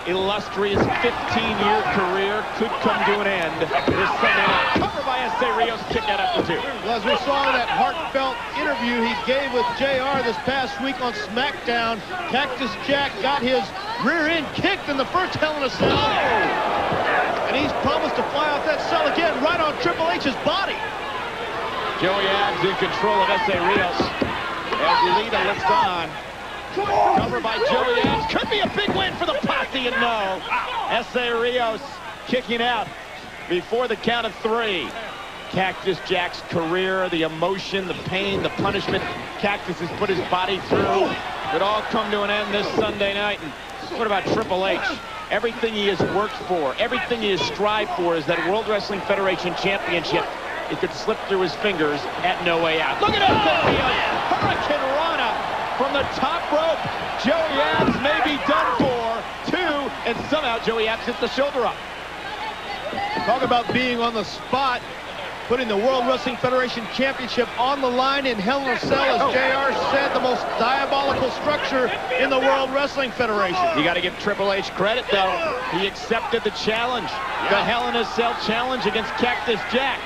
illustrious 15-year career could come to an end this Sunday night? Covered by Essa Rios, kick out after 2. Well, as we saw in that heartfelt interview he gave with JR this past week on SmackDown, Cactus Jack got his rear end kicked in the first Hell in a Cell. Oh. And he's promised to fly off that cell again right on Triple H's body. Joey Abs in control of Essa Rios as Lita lifts on. Cover by Joey Abs. Could be a big win for the Posse, and no. Essa Rios kicking out before the count of 3. Cactus Jack's career, the emotion, the pain, the punishment Cactus has put his body through. It all come to an end this Sunday night. And what about Triple H? Everything he has worked for, everything he has strived for is that World Wrestling Federation Championship. It could slip through his fingers at No Way Out. Look at that! Hurricane Rana from the top rope. Joey Abs may be done for. 2, and somehow Joey Abs hits the shoulder up. Talk about being on the spot, putting the World Wrestling Federation Championship on the line in Hell in a Cell, as JR said, the most diabolical structure in the World Wrestling Federation. You got to give Triple H credit, though. He accepted the challenge, the Hell in a Cell challenge against Cactus Jack.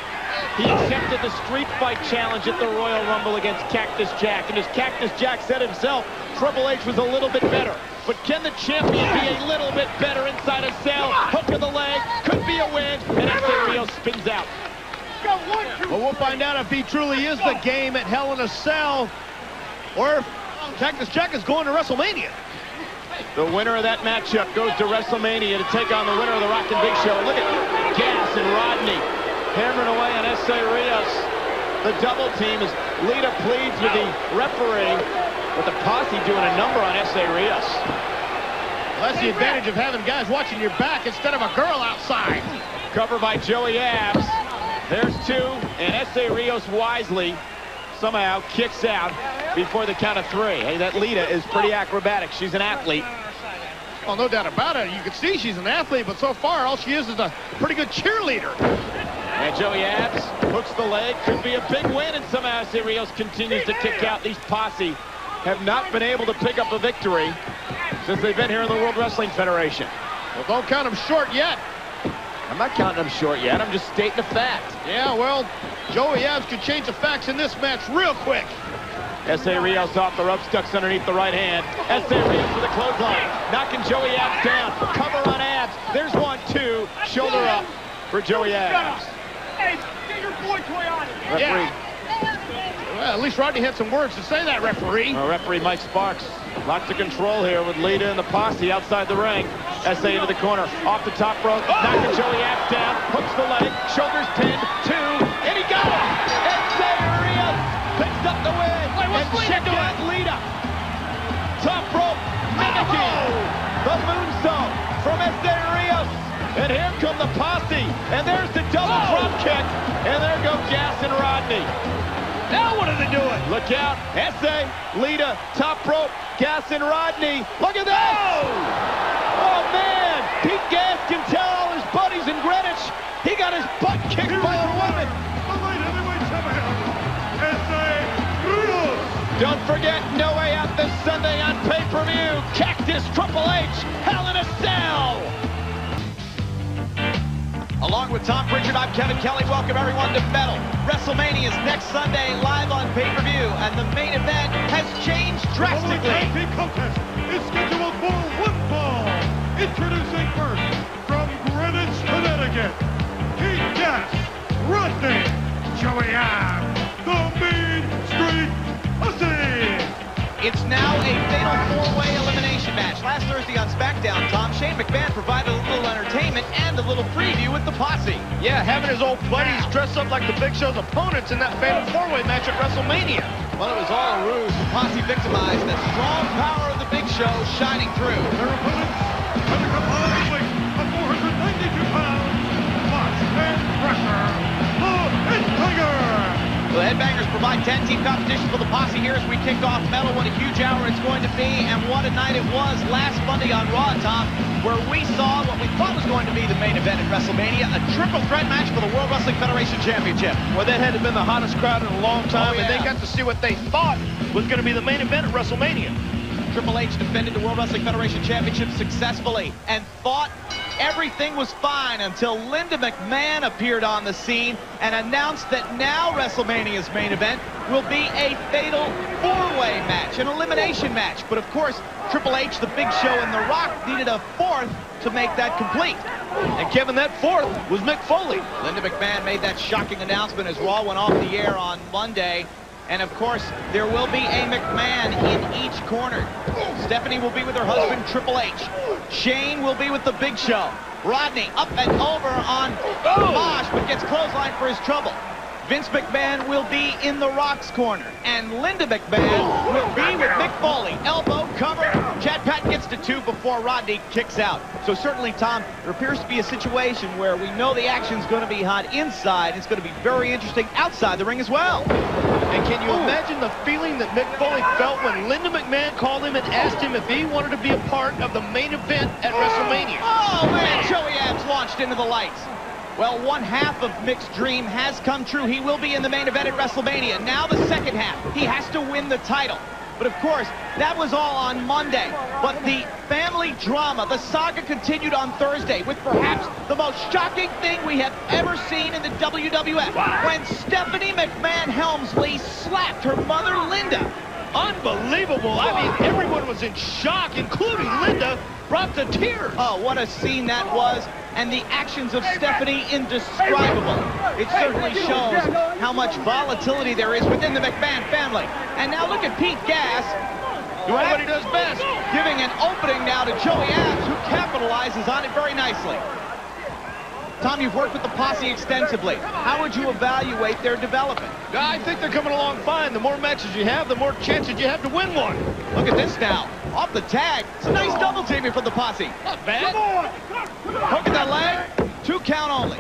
He accepted the street fight challenge at the Royal Rumble against Cactus Jack. And as Cactus Jack said himself, Triple H was a little bit better. But can the champion be a little bit better inside a cell? Hook of the leg, could be a win, and Essa Rios spins out. Well, we'll find out if he truly is the game at Hell in a Cell, or if Cactus Jack is going to WrestleMania. The winner of that matchup goes to WrestleMania to take on the winner of the Rockin' Big Show. Look at Gas and Rodney hammering away on Essa Rios. The double team as Lita pleads with the referee, with the posse doing a number on Essa Rios. Well, that's the advantage of having guys watching your back instead of a girl outside. Cover by Joey Abs. There's 2, and Essa Rios wisely somehow kicks out before the count of 3. Hey, that Lita is pretty acrobatic. She's an athlete. Well, no doubt about it. You can see she's an athlete, but so far all she is a pretty good cheerleader. And Joey Abs hooks the leg. Could be a big win, and somehow Essa Rios continues to kick out. These posse have not been able to pick up a victory since they've been here in the World Wrestling Federation. Well, don't count them short yet. I'm not counting them short yet. I'm just stating a fact. Yeah, well, Joey Abs could change the facts in this match real quick. Essa Rios off the rope, stuck underneath the right hand. Essa Rios with a clothesline, knocking Joey Abs down. Cover on Abs. There's 1, 2. Shoulder up for Joey Abs. Hey, get your boy toy on it. Referee. Yeah. Well, at least Rodney had some words to say, that referee. Referee Mike Sparks. Lots of control here with Lita and the posse outside the ring. Essa into the corner, off the top rope, knocking Joey Abs down, hooks the leg, shoulders pinned, 2, and he got it! Essa Rios picks up the win, and check out Lita. Top rope, mimicking the moonsault from Essa Rios. And here come the posse, and there's the double drop kick, and there go Gas and Rodney. Now what are they doing? Look out, Essa, Lita, top rope, Gas and Rodney. Look at that! Oh man, Pete Gas can tell all his buddies in Greenwich he got his butt kicked by a woman. The light heavyweight champion, Essa Rios. Don't forget, No Way Out this Sunday on pay-per-view. Cactus, Triple H, Hell in a Cell. Along with Tom Pritchard, I'm Kevin Kelly. Welcome everyone to Metal. WrestleMania is next Sunday live on pay-per-view, and the main event has changed The drastically. tag team contest is scheduled for 1 fall. Introducing first, from Greenwich, Connecticut, Heat Gas, Rodney, Joey Abs, the Mean Street Posse. It's now a fatal 4-way elimination match. Last Thursday on SmackDown, Tom, Shane McMahon provided a little entertainment and a little preview with the posse. Yeah, having his old buddies dress up like the Big Show's opponents in that fatal 4-way match at WrestleMania. Well, it was all a ruse. The posse victimized the strong power of the Big Show shining through. Their opponents, with a combined weight of 492 pounds, Fox and Crusher, the Headbanger. The Headbangers provide 10-team competition for the posse here as we kick off Metal. What a huge hour it's going to be, and what a night it was last Monday on Raw, Tom, where we saw what we thought was going to be the main event at WrestleMania, a triple threat match for the World Wrestling Federation Championship. Well, that had been the hottest crowd in a long time, Oh, yeah. and they got to see what they thought was going to be the main event at WrestleMania. Triple H defended the World Wrestling Federation Championship successfully and thought everything was fine until Linda McMahon appeared on the scene and announced that now WrestleMania's main event will be a fatal 4-way match, an elimination match. But of course, Triple H, the Big Show, and The Rock needed a 4th to make that complete. And Kevin, that 4th was Mick Foley. Linda McMahon made that shocking announcement as Raw went off the air on Monday. And of course, there will be a McMahon in each corner. Stephanie will be with her husband, Triple H. Shane will be with the Big Show. Rodney up and over on Bosch, but gets clothesline for his trouble. Vince McMahon will be in The Rock's corner, and Linda McMahon will be with Mick Foley. Elbow cover. Chad Patton gets to 2 before Rodney kicks out. So certainly, Tom, there appears to be a situation where we know the action's going to be hot inside. It's going to be very interesting outside the ring as well. And can you imagine the feeling that Mick Foley felt when Linda McMahon called him and asked him if he wanted to be a part of the main event at WrestleMania? Oh, man, Joey Abs launched into the lights. Well, one half of Mick's dream has come true. He will be in the main event at WrestleMania. Now the second half. He has to win the title. But, of course, that was all on Monday. But the family drama, the saga continued on Thursday with perhaps the most shocking thing we have ever seen in the WWF. When Stephanie McMahon Helmsley slapped her mother, Linda. Unbelievable. I mean, everyone was in shock, including Linda, brought to tears. Oh, what a scene that was. And the actions of Stephanie, indescribable. It certainly shows how much volatility there is within the McMahon family. And now look at Pete Gas. Doing what he does best. Giving an opening now to Joey Abs, who capitalizes on it very nicely. Tom, you've worked with the Posse extensively. How would you evaluate their development? I think they're coming along fine. The more matches you have, the more chances you have to win one. Look at this now. Off the tag. It's a nice double teaming from the Posse. Not bad. Hook at the leg. 2 count only.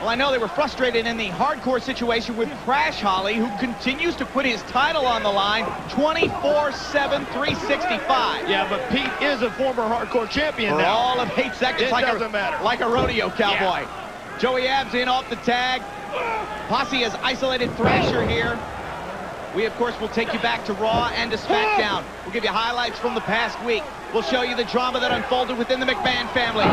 Well, I know they were frustrated in the hardcore situation with Crash Holly, who continues to put his title on the line 24/7, 365. Yeah, but Pete is a former hardcore champion For now. all of 8 seconds. It doesn't matter. Like a rodeo cowboy. Yeah. Joey Abs in off the tag. Posse has isolated Thrasher here. We, of course, will take you back to Raw and to SmackDown. We'll give you highlights from the past week. We'll show you the drama that unfolded within the McMahon family.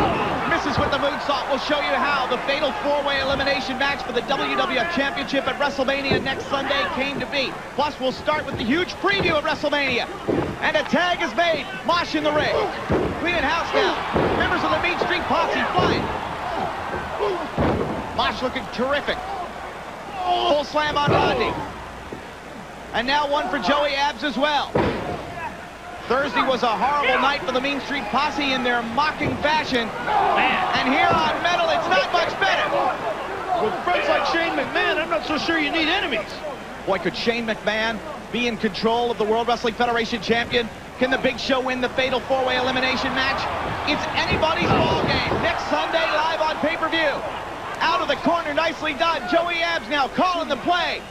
Misses with the moonsault. We'll show you how the fatal 4-way elimination match for the WWF Championship at WrestleMania next Sunday came to be. Plus, we'll start with the huge preview of WrestleMania. And a tag is made. Mosh in the ring. Cleaning house now. Members of the Mean Street Posse flying. Mosh looking terrific. Full slam on Rodney. And now one for Joey Abs as well. Thursday was a horrible night for the Mean Street Posse in their mocking fashion. And here on Metal, it's not much better. With friends like Shane McMahon, I'm not so sure you need enemies. Boy, could Shane McMahon be in control of the World Wrestling Federation champion? Can the Big Show win the fatal 4-way elimination match? It's anybody's ball game. Next Sunday, live on pay-per-view. Out of the corner, nicely done. Joey Abs now calling the play.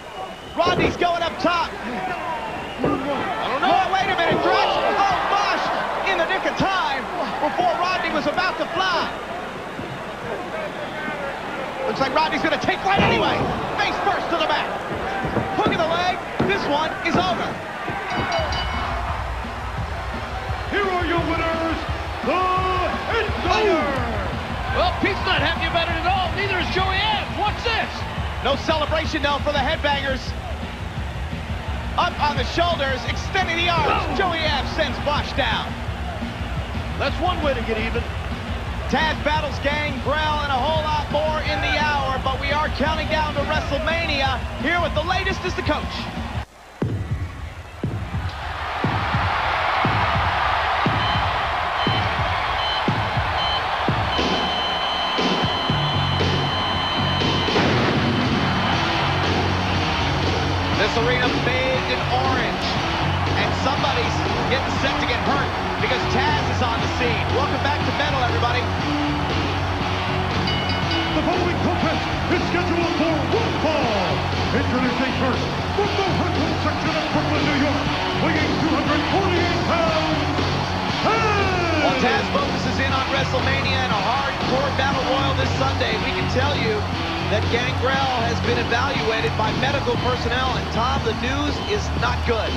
Rodney's going up top. I don't know. Oh, wait a minute, Dretch. Oh, Mosh in the nick of time before Rodney was about to fly. Looks like Rodney's going to take flight anyway. Face first to the back. Hook of the leg. This one is over. Here are your winners, the Insiders. Well, Pete's not happy about it at all. Neither is Joey Abs. What's this? No celebration, though, for the headbangers. Up on the shoulders, extending the arms. Joey Abs sends Bosch down. That's one way to get even. Tazz battles Gangrel and a whole lot more in the hour, but we are counting down to WrestleMania. Here with the latest is the coach. This arena bathed in orange, and somebody's getting set to get hurt because Tazz is on the scene. Welcome back to Metal, everybody. The following contest is scheduled for one fall. Introducing first, from the Hurtful section of Brooklyn, New York, weighing 248 pounds, Tazz! While Tazz focuses in on WrestleMania and a hardcore battle royal this Sunday, we can tell you that Gangrel has been evaluated by medical personnel, and Tom, the news is not good.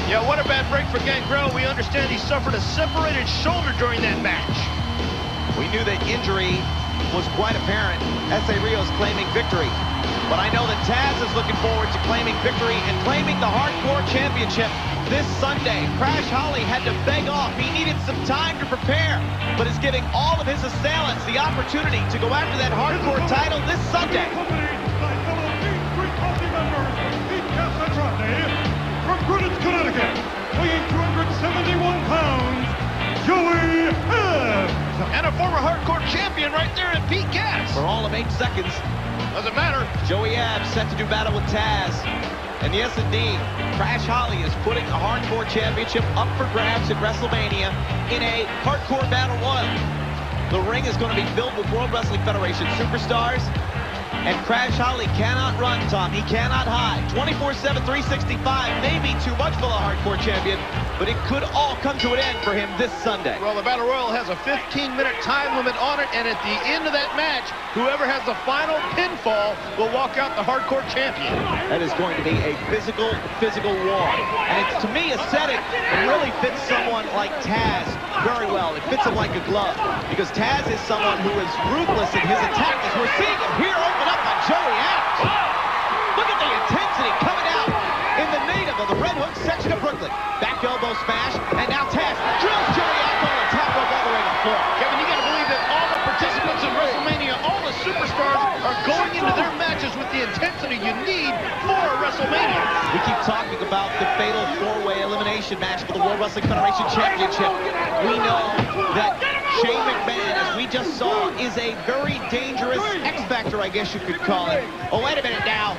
Yeah, what a bad break for Gangrel. We understand he suffered a separated shoulder during that match. We knew the injury was quite apparent. Essa Rios claiming victory. But I know that Tazz is looking forward to claiming victory and claiming the Hardcore Championship this Sunday. Crash Holly had to beg off. He needed some time to prepare, but is giving all of his assailants the opportunity to go after that Hardcore title this Sunday. Accompanied by fellow Mean Street Posse members, Pete Gas and Rodney, from Greenwich, Connecticut, weighing 271 pounds, Joey Abs! And a former hardcore champion right there in Pete Gas. For all of 8 seconds, Doesn't matter. Joey Abs set to do battle with Tazz. And yes, indeed, Crash Holly is putting the Hardcore Championship up for grabs at WrestleMania in a Hardcore Battle Royal. The ring is going to be filled with World Wrestling Federation superstars. And Crash Holly cannot run, Tom. He cannot hide. 24/7, 365 may be too much for the Hardcore Champion, but it could all come to an end for him this Sunday. Well, the Battle Royal has a 15-minute time limit on it, and at the end of that match, whoever has the final pinfall will walk out the Hardcore Champion. That is going to be a physical war. And it's, to me, aesthetic. It really fits someone like Tazz very well. It fits him like a glove, because Tazz is someone who is ruthless in his attack, as we're seeing him here open up on Joey Abs. Look at the intensity coming out in the native of the Red Hook section of Brooklyn. Back elbow smash, and now Tazz drills Joey Abs on the top rope all the way to the floor. Kevin, you got to believe that all the participants in WrestleMania, all the superstars, are going into their matches with the intensity you need for a WrestleMania. We keep talking about the fatal four-way elimination match for the World Wrestling Federation Championship. We know that Shane McMahon, as we just saw, is a very dangerous X-Factor, I guess you could call it. Oh, wait a minute now.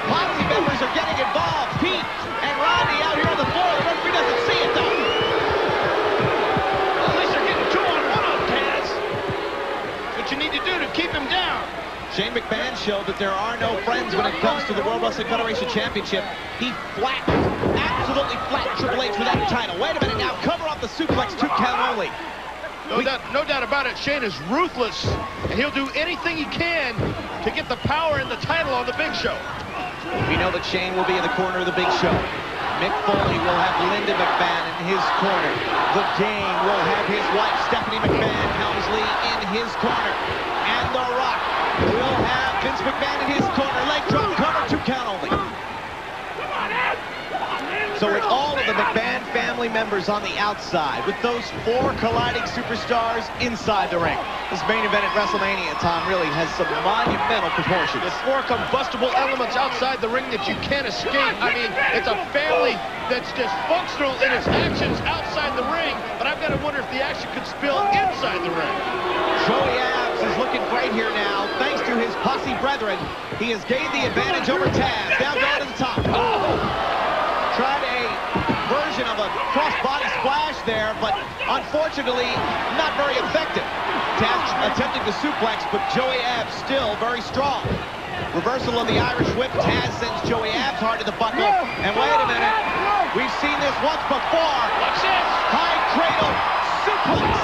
Posse members are getting involved. Pete and Rodney out here on the floor. The referee doesn't see it, though. At least they're getting 2-on-1 on Tazz. That's what you need to do to keep him down. Shane McMahon showed that there are no friends when it comes to the World Wrestling Federation Championship. He flattened, absolutely flattened Triple H with that title. Wait a minute now. Cover up the suplex, 2 count only. No doubt about it, Shane is ruthless, and he'll do anything he can to get the power and the title on the Big Show. We know that Shane will be in the corner of the Big Show. Mick Foley will have Linda McMahon in his corner. The Game will have his wife, Stephanie McMahon Helmsley, in his corner. And The Rock will have Vince McMahon in his corner. Leg drop cover, 2 count only. So with all of the McMahon family members on the outside, with those 4 colliding superstars inside the ring, this main event at WrestleMania, Tom, really has some monumental proportions. With 4 combustible elements outside the ring that you can't escape. I mean, it's a family that's dysfunctional in its actions outside the ring, but I've got to wonder if the action could spill inside the ring. Joey Abs is looking great here now, thanks to his posse brethren. He has gained the advantage over Tazz. Down to the top. Tried a version of a cross-body splash there, but unfortunately not very effective. Tazz attempting the suplex, but Joey Abs still very strong. Reversal of the Irish whip. Tazz sends Joey Abs hard to the buckle. And wait a minute, we've seen this once before. Watch this. High cradle suplex.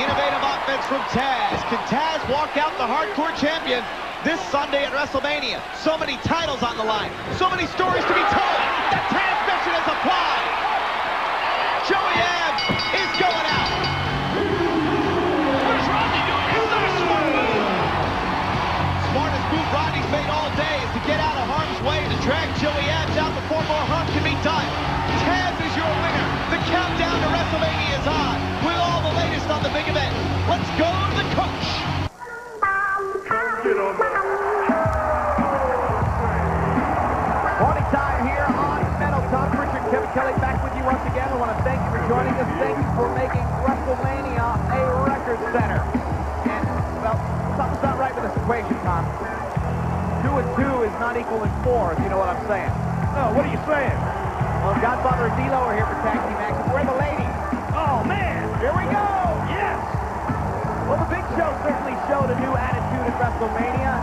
Innovative offense from Tazz. Can Tazz walk out the Hardcore Champion this Sunday at WrestleMania? So many titles on the line. So many stories to be told. The transmission is applied. Joey Abs is going out. What's Rodney doing? Smartest move Rodney's made all day is to get out of harm's way to drag Joey Abs out before more harm can be done. Tazz is your winner. The countdown to WrestleMania is on with all the latest on the big event. Let's go to the coach. Morning time here on Metal Talk. Richard Kevin Kelly back with you once again. I want to thank you for joining us. Thank you for making WrestleMania a record center. And, well, something's not right with this equation, Tom. 2 and 2 is not equaling 4, if you know what I'm saying. No, what are you saying? Well, Godfather and D-Lo are here for tag team action. Where are the ladies? Oh, man. Here we go. Yes. Well, the Big Show certainly showed a new attitude at WrestleMania.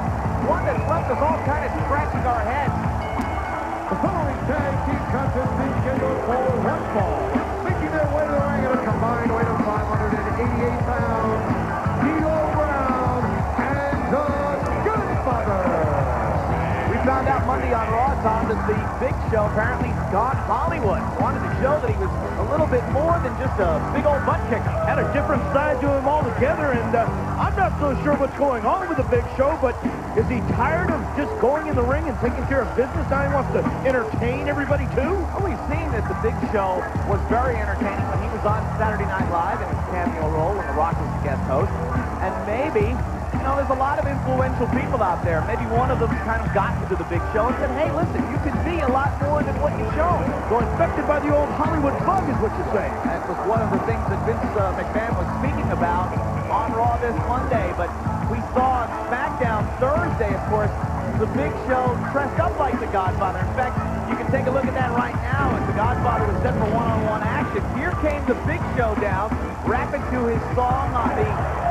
One that's left us all kind of scratching our heads. The following tag team contest is scheduled for one fall. Making their way to the ring at a combined weight of 588 pounds, D'Lo Brown and the Godfather. We found out Monday on Raw, Tom, that the Big Show apparently gone Hollywood. Wanted to show that he was a little bit more than just a big old butt kicker. Had a different side to him altogether, and I'm not so sure what's going on with the Big Show, but is he tired of just going in the ring and taking care of business? Now he wants to entertain everybody, too? Well, we've seen that the Big Show was very entertaining when he was on Saturday Night Live in his cameo role when The Rock was the guest host. And maybe, you know, there's a lot of influential people out there. Maybe one of them kind of got into the Big Show and said, hey, listen, you can be a lot more than what you've shown. So infected by the old Hollywood bug is what you're saying. That was one of the things that Vince McMahon was speaking about on Raw this Monday, but we saw on SmackDown Thursday, of course, the Big Show dressed up like the Godfather. In fact, you can take a look at that right now as the Godfather was set for one-on-one action. Here came the Big Show down, rapping to his song on the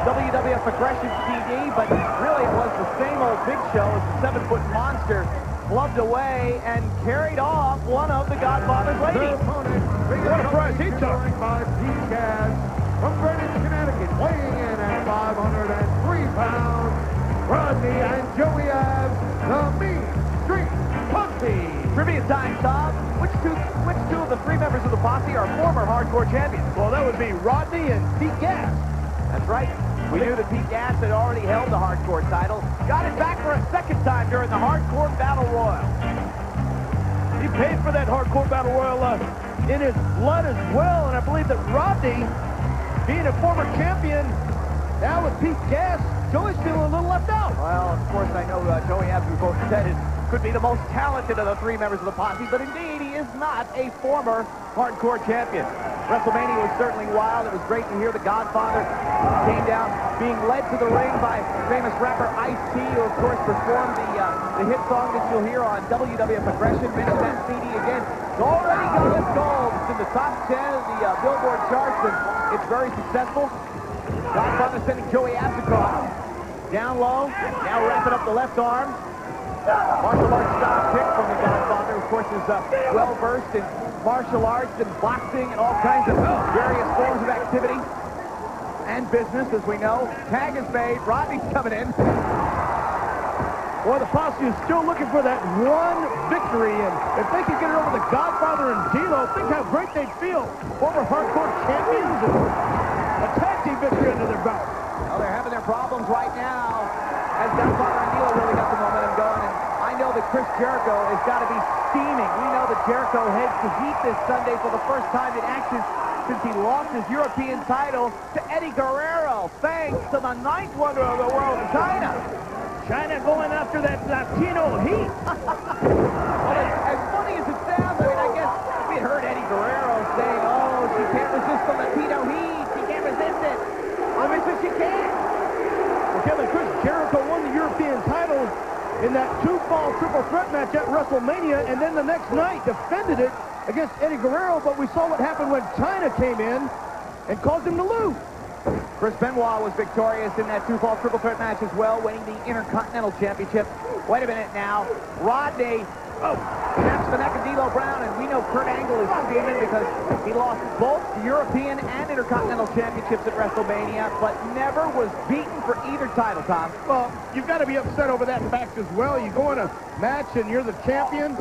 WWF Aggression CD, but really it was the same old Big Show as the 7-foot monster flubbed away and carried off one of the Godfather's ladies. What a prize he took. By Pete Gas from Greenwich, Connecticut, weighing in at 503 pounds, Rodney and Joey Abs, the Mean Street Posse. Trivia time, Tom. Which two of the three members of the Posse are former hardcore champions? Well, that would be Rodney and Pete Gas. That's right. We knew that Pete Gas had already held the hardcore title. Got it back for a second time during the Hardcore Battle Royal. He paid for that Hardcore Battle Royal in his blood as well, and I believe that Rodney, being a former champion, now with Pete Gas, Joey's feeling a little left out. Well, of course, I know Joey, as we both said, could be the most talented of the three members of the Posse, but indeed, he is not a former hardcore champion. WrestleMania was certainly wild. It was great to hear the Godfather came down, being led to the ring by famous rapper Ice-T, who, of course, performed the hit song that you'll hear on WWF Aggression. Mention that CD again. It's already got its gold. It's in the top 10 of the Billboard charts, and it's very successful. Godfather sending Joey Abs across. Down low, now wrapping up the left arm. Martial arts style kick from the Godfather, of course, is well-versed in martial arts and boxing and all kinds of various forms of activity and business, as we know. Tag is made. Rodney's coming in. Boy, the Posse is still looking for that one victory, and if they could get it over the Godfather and D'Lo, think how great they'd feel. Former hardcore champions and a tag team victory under their belt. Well, they're having their problems right now as Godfather and D'Lo really got the momentum going. And I know that Chris Jericho has got to be steaming. We know that Jericho heads to Heat this Sunday for the first time in action since he lost his European title to Eddie Guerrero, thanks to the ninth wonder of the world, China. China going after that Latino heat. Well, as funny as it sounds, I mean, I guess we had heard Eddie Guerrero saying, oh, she can't resist the Latino heat. She can't resist it. Well, I said she can. Well, Kevin, Chris Jericho won the European title in that two-fall triple threat match at WrestleMania, and then the next night defended it against Eddie Guerrero, but we saw what happened when China came in and caused him to lose. Chris Benoit was victorious in that two-fall triple threat match as well, winning the Intercontinental Championship. Wait a minute now. Rodney snaps the neck of D'Lo Brown, and we know Kurt Angle is steaming because he lost both the European and Intercontinental Championships at WrestleMania, but never was beaten for either title, Tom. Well, you've got to be upset over that fact as well. You go in a match and you're the champion,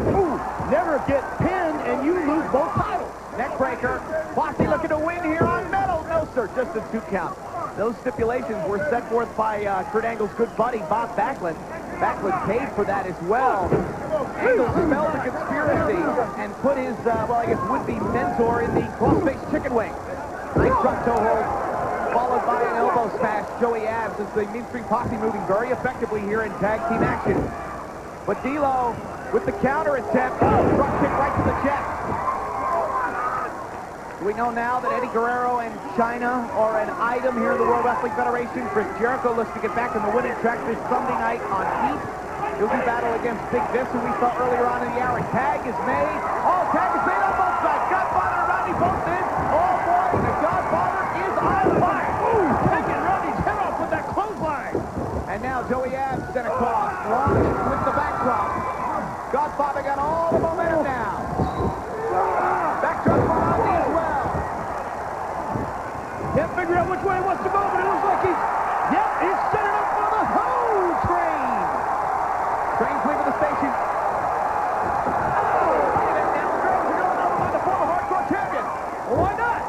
never get pinned, and you lose both titles. Neckbreaker. Posse looking to win here on Metal. No, sir, just a 2 count. Those stipulations were set forth by Kurt Angle's good buddy, Bob Backlund. Backlund paid for that as well. Angle smelled the conspiracy and put his, well, I guess, would-be mentor in the cross-face chicken wing. Nice front toe hold, followed by an elbow smash. Joey Abs as the Mean Street Posse moving very effectively here in tag team action. But D'Lo with the counter attempt, front kick right to the chest. We know now that Eddie Guerrero and China are an item here in the World Wrestling Federation. Chris Jericho looks to get back on the winning track this Sunday night on Heat. He'll be battle against Big Vis, who we saw earlier on in the hour. Tag is made. Oh, tag is made on both sides. Godfather and Rodney both in. Oh, boy, the Godfather is on fire. Taking Rodney's head off with that clothesline. And now Joey Abs sent across. Launched with the backdrop. Godfather got all the momentum now. Backdrop for Rodney as well. Can't figure out which way he wants to go, but it looks like he's setting up for the whole train. Train's leaving the station. The former hardcore champion. Well, why not?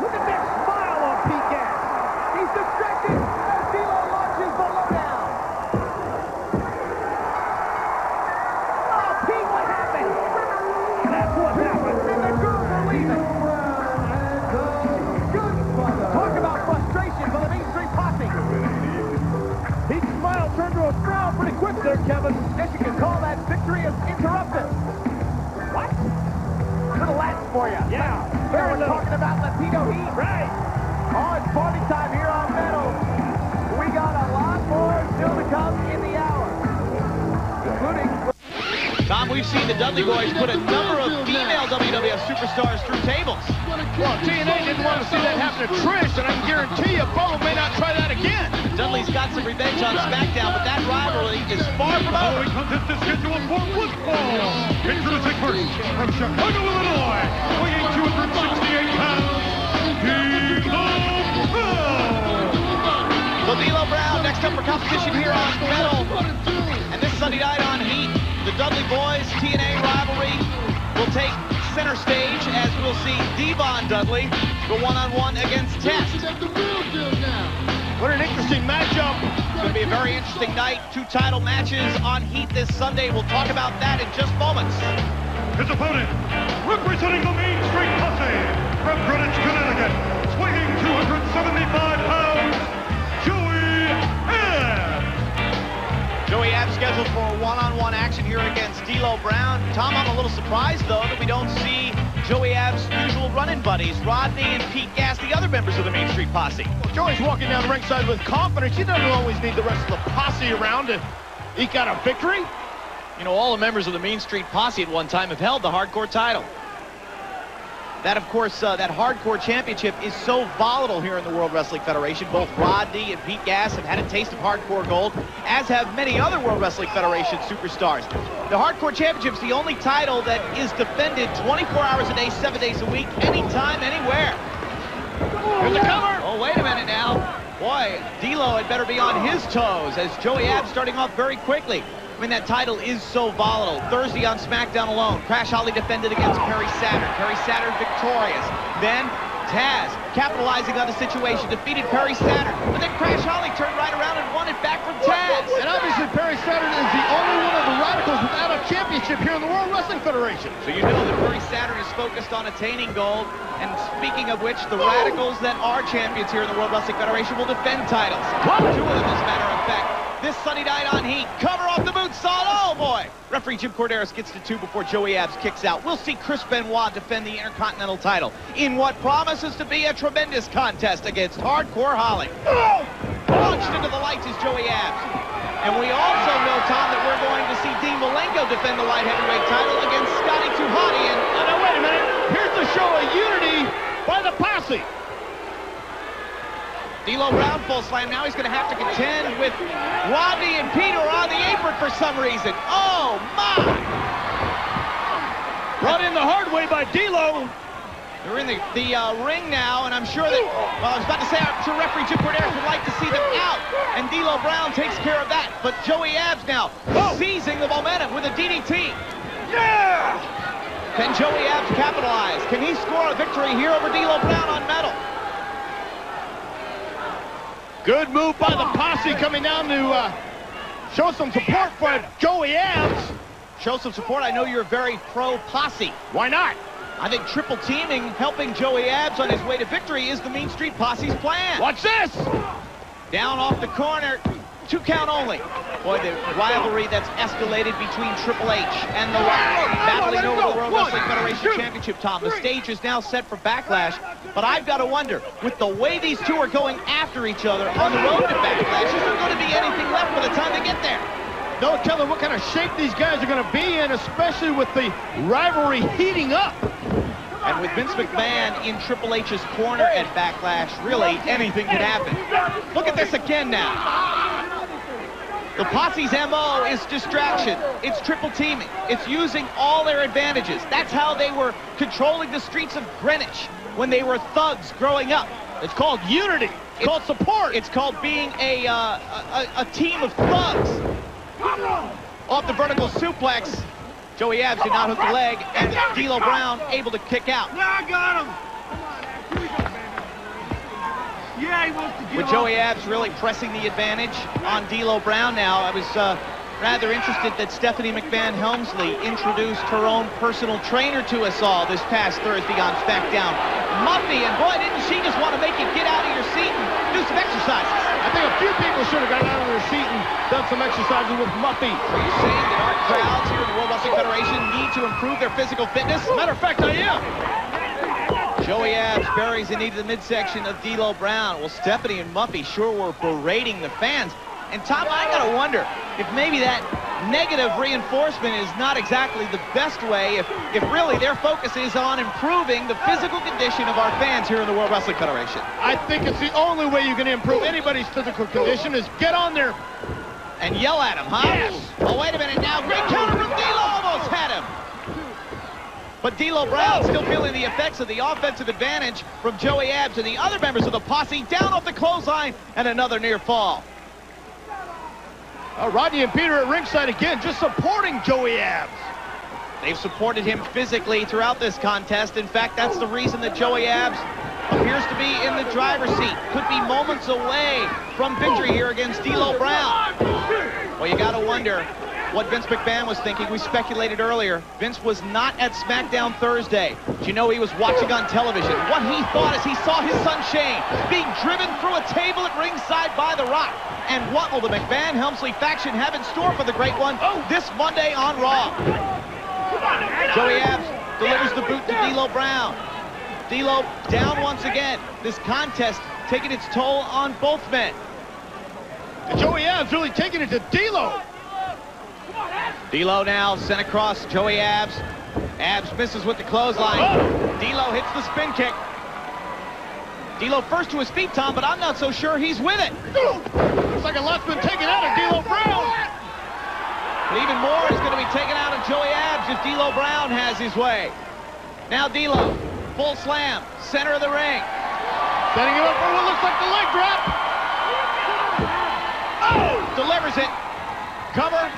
Look at that smile on Pete Gas. He's distracted as D'Lo launches the lowdown. Oh, Pete, what happened? That's what happened. And the girls are leaving. Talk about frustration for the Mean Street Posse. Pete's smile turned to a frown pretty quick there, Kevin. Guess you can call that victory as interrupted. What? Little Latin for you. Yeah. We're talking about Latino heat. Right. Oh, it's party time here on Metal. we've seen the Dudley Boys put a number of female WWF superstars through tables. Well, TNA didn't want to see that happen to Trish, and I can guarantee you, Bubba may not try that again. Dudley's got some revenge on SmackDown, but that rivalry is far from over. Following contest is scheduled for football. Introducing first, from Chicago, Illinois, weighing 268 pounds, D'Lo Brown next up for competition here on Metal. And this Sunday night on Heat, the Dudley Boys TNA rivalry will take center stage as we'll see Devon Dudley go one-on-one against Tazz. What an interesting matchup. It's going to be a very interesting night. 2 title matches on Heat this Sunday. We'll talk about that in just moments. His opponent, representing the Mean Street Posse from Greenwich, Connecticut, swinging 275 pounds, Joey Abs scheduled for a one-on-one action here against D'Lo Brown. Tom, I'm a little surprised, though, that we don't see Joey Abs' usual running buddies, Rodney and Pete Gas, the other members of the Mean Street Posse. Well, Joey's walking down the ringside with confidence. He doesn't always need the rest of the posse around to eke out a victory. You know, all the members of the Mean Street Posse at one time have held the hardcore title. That, of course, that hardcore championship is so volatile here in the World Wrestling Federation. Both Rodney and Pete Gas have had a taste of hardcore gold, as have many other World Wrestling Federation superstars. The hardcore championship is the only title that is defended 24 hours a day, 7 days a week, anytime, anywhere. Here's the cover. Oh, wait a minute now. Boy, D'Lo had better be on his toes as Joey Abs starting off very quickly. I mean, that title is so volatile. Thursday on SmackDown alone, Crash Holly defended against Perry Saturn. Perry Saturn victorious. Then Tazz, capitalizing on the situation, defeated Perry Saturn. But then Crash Holly turned right around and won it back from Tazz. And obviously, Perry Saturn is the only one of the Radicals without a championship here in the World Wrestling Federation. So you know that Perry Saturn is focused on attaining gold. And speaking of which, the Radicals that are champions here in the World Wrestling Federation will defend titles. 2 of them, as a matter of fact. This Sunday night on Heat, cover off the boot saw. Oh boy! Referee Jim Corderas gets to 2 before Joey Abs kicks out. We'll see Chris Benoit defend the Intercontinental title in what promises to be a tremendous contest against Hardcore Holly. Launched into the lights is Joey Abs. And we also know, Tom, that we're going to see Dean Malenko defend the light heavyweight title against Scotty Tuhati. And now wait a minute. Here's the show of unity by the posse. D'Lo Brown full slam. Now he's going to have to contend with Rodney and Peter on the apron for some reason. Oh, my! Brought in the hard way by D'Lo. They're in the ring now, and I'm sure that, well, I was about to say, I'm sure referee Jim Corderas would like to see them out, and D'Lo Brown takes care of that. But Joey Abs now seizing the momentum with a DDT. Yeah! Can Joey Abs capitalize? Can he score a victory here over D'Lo Brown on Metal? Good move by the posse coming down to show some support for Joey Abs. Show some support. I know you're very pro-posse. Why not? I think triple teaming, helping Joey Abs on his way to victory is the Mean Street Posse's plan. Watch this! Down off the corner. 2 count only. Boy, the rivalry that's escalated between Triple H and The Rock, battling over the World Wrestling Federation Championship, Tom. The stage is now set for Backlash, but I've got to wonder, with the way these 2 are going after each other on the road to Backlash, is there going to be anything left by the time they get there? No telling what kind of shape these guys are going to be in, especially with the rivalry heating up. And with Vince McMahon in Triple H's corner at Backlash, really anything could happen. Look at this again now. The Posse's MO is distraction. It's triple teaming. It's using all their advantages. That's how they were controlling the streets of Greenwich when they were thugs growing up. It's called unity. It's called support. It's called being a team of thugs. Off the vertical suplex, Joey Abs did not hook the leg, and D'Lo Brown able to kick out. Yeah, I got him. Yeah, he wants to get With Joey Abs really pressing the advantage on D'Lo Brown now. I was rather interested that Stephanie McMahon Helmsley introduced her own personal trainer to us all this past Thursday on SmackDown. Muffy, and boy, didn't she just want to make you get out of your seat and do some exercises. I think a few people should have got out of their seat and done some exercises with Muffy. Are you saying that our crowds here in the World Wrestling Federation need to improve their physical fitness? As a matter of fact, I am. Joey Abs buries the knee to the midsection of D'Lo Brown. Well, Stephanie and Muffy sure were berating the fans. And Tom, I gotta wonder if maybe that negative reinforcement is not exactly the best way if really their focus is on improving the physical condition of our fans here in the World Wrestling Federation. I think it's the only way you can improve anybody's physical condition is get on there. And yell at him, huh? Yes. Oh, wait a minute now. Great counter from D'Lo, almost had him. But D'Lo Brown still feeling the effects of the offensive advantage from Joey Abs and the other members of the posse, down off the clothesline, and another near fall. Rodney and Peter at ringside again, just supporting Joey Abs. They've supported him physically throughout this contest. In fact, that's the reason that Joey Abs appears to be in the driver's seat. Could be moments away from victory here against D'Lo Brown. Well, you got to wonder what Vince McMahon was thinking. We speculated earlier. Vince was not at SmackDown Thursday. But you know he was watching on television. What he thought as he saw his son Shane being driven through a table at ringside by The Rock. And what will the McMahon-Helmsley faction have in store for the Great One this Monday on Raw? Joey Abs delivers the boot to D'Lo Brown. D'Lo down once again. This contest taking its toll on both men. And Joey Abs really taking it to D'Lo. D'Lo now sent across Joey Abs. Abs misses with the clothesline. D'Lo hits the spin kick. D'Lo first to his feet, Tom, but I'm not so sure he's with it. Looks like a lot's been taken out of D'Lo Brown. But even more is going to be taken out of Joey Abs if D'Lo Brown has his way. Now D'Lo, full slam, center of the ring. Setting him up for what looks like the leg drop. Delivers it. Cover.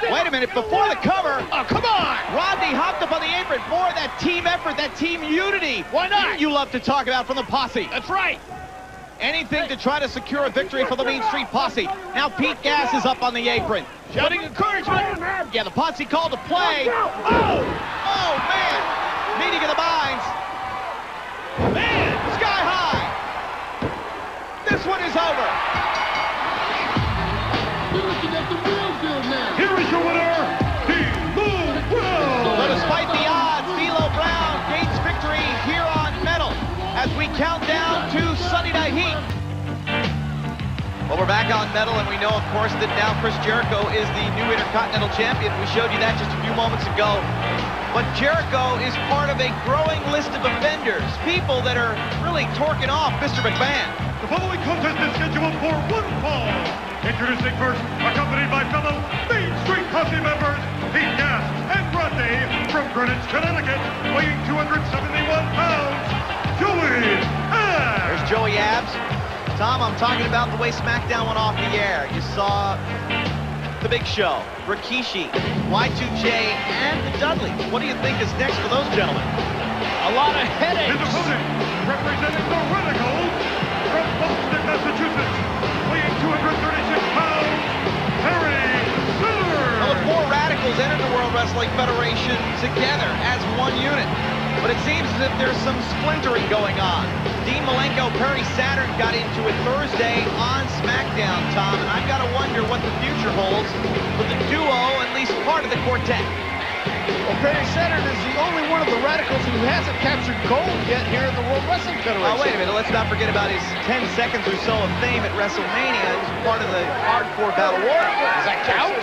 Wait a minute, before the cover. Oh, come on. Rodney hopped up on the apron. More of that team effort, that team unity. Why not? You love to talk about from the posse. That's right. Anything to try to secure a victory for the Mean Street Posse. Now Pete Gas is up on the apron. Shouting encouragement. Yeah, the posse called to play. Oh, man. Meeting of the minds. Man, sky high. This one is over. Here is your winner, D'Lo Brown. So despite the odds, D'Lo Brown gains victory here on Metal as we count down to Sunday Night Heat. Well, we're back on Metal, and we know, of course, that now Chris Jericho is the new Intercontinental Champion. We showed you that just a few moments ago. But Jericho is part of a growing list of offenders, people that are really torquing off Mr. McMahon. The following contest is scheduled for one fall. Introducing first, accompanied by fellow Mean Street Posse members, Pete Gas and Rodney from Greenwich, Connecticut, weighing 271 pounds, Joey Abs. There's Joey Abs. Tom, I'm talking about the way SmackDown went off the air. You saw The Big Show, Rikishi, Y2J, and the Dudleys. What do you think is next for those gentlemen? A lot of headaches. His opponent, representing the Radicals from Boston, Massachusetts, weighing 236 pounds, Perry Saturn. Well, the four Radicals entered the World Wrestling Federation together as one unit. But it seems as if there's some splintering going on. Dean Malenko, Perry Saturn got into it Thursday on SmackDown, Tom, and I've got to wonder what the future holds for the duo, at least part of the quartet. Well, Perry Saturn is the only one of the Radicals who hasn't captured gold yet here in the World Wrestling Federation. Oh, wait a minute. Let's not forget about his 10 seconds or so of fame at WrestleMania. He was part of the Hardcore Battle Royal. Does that count?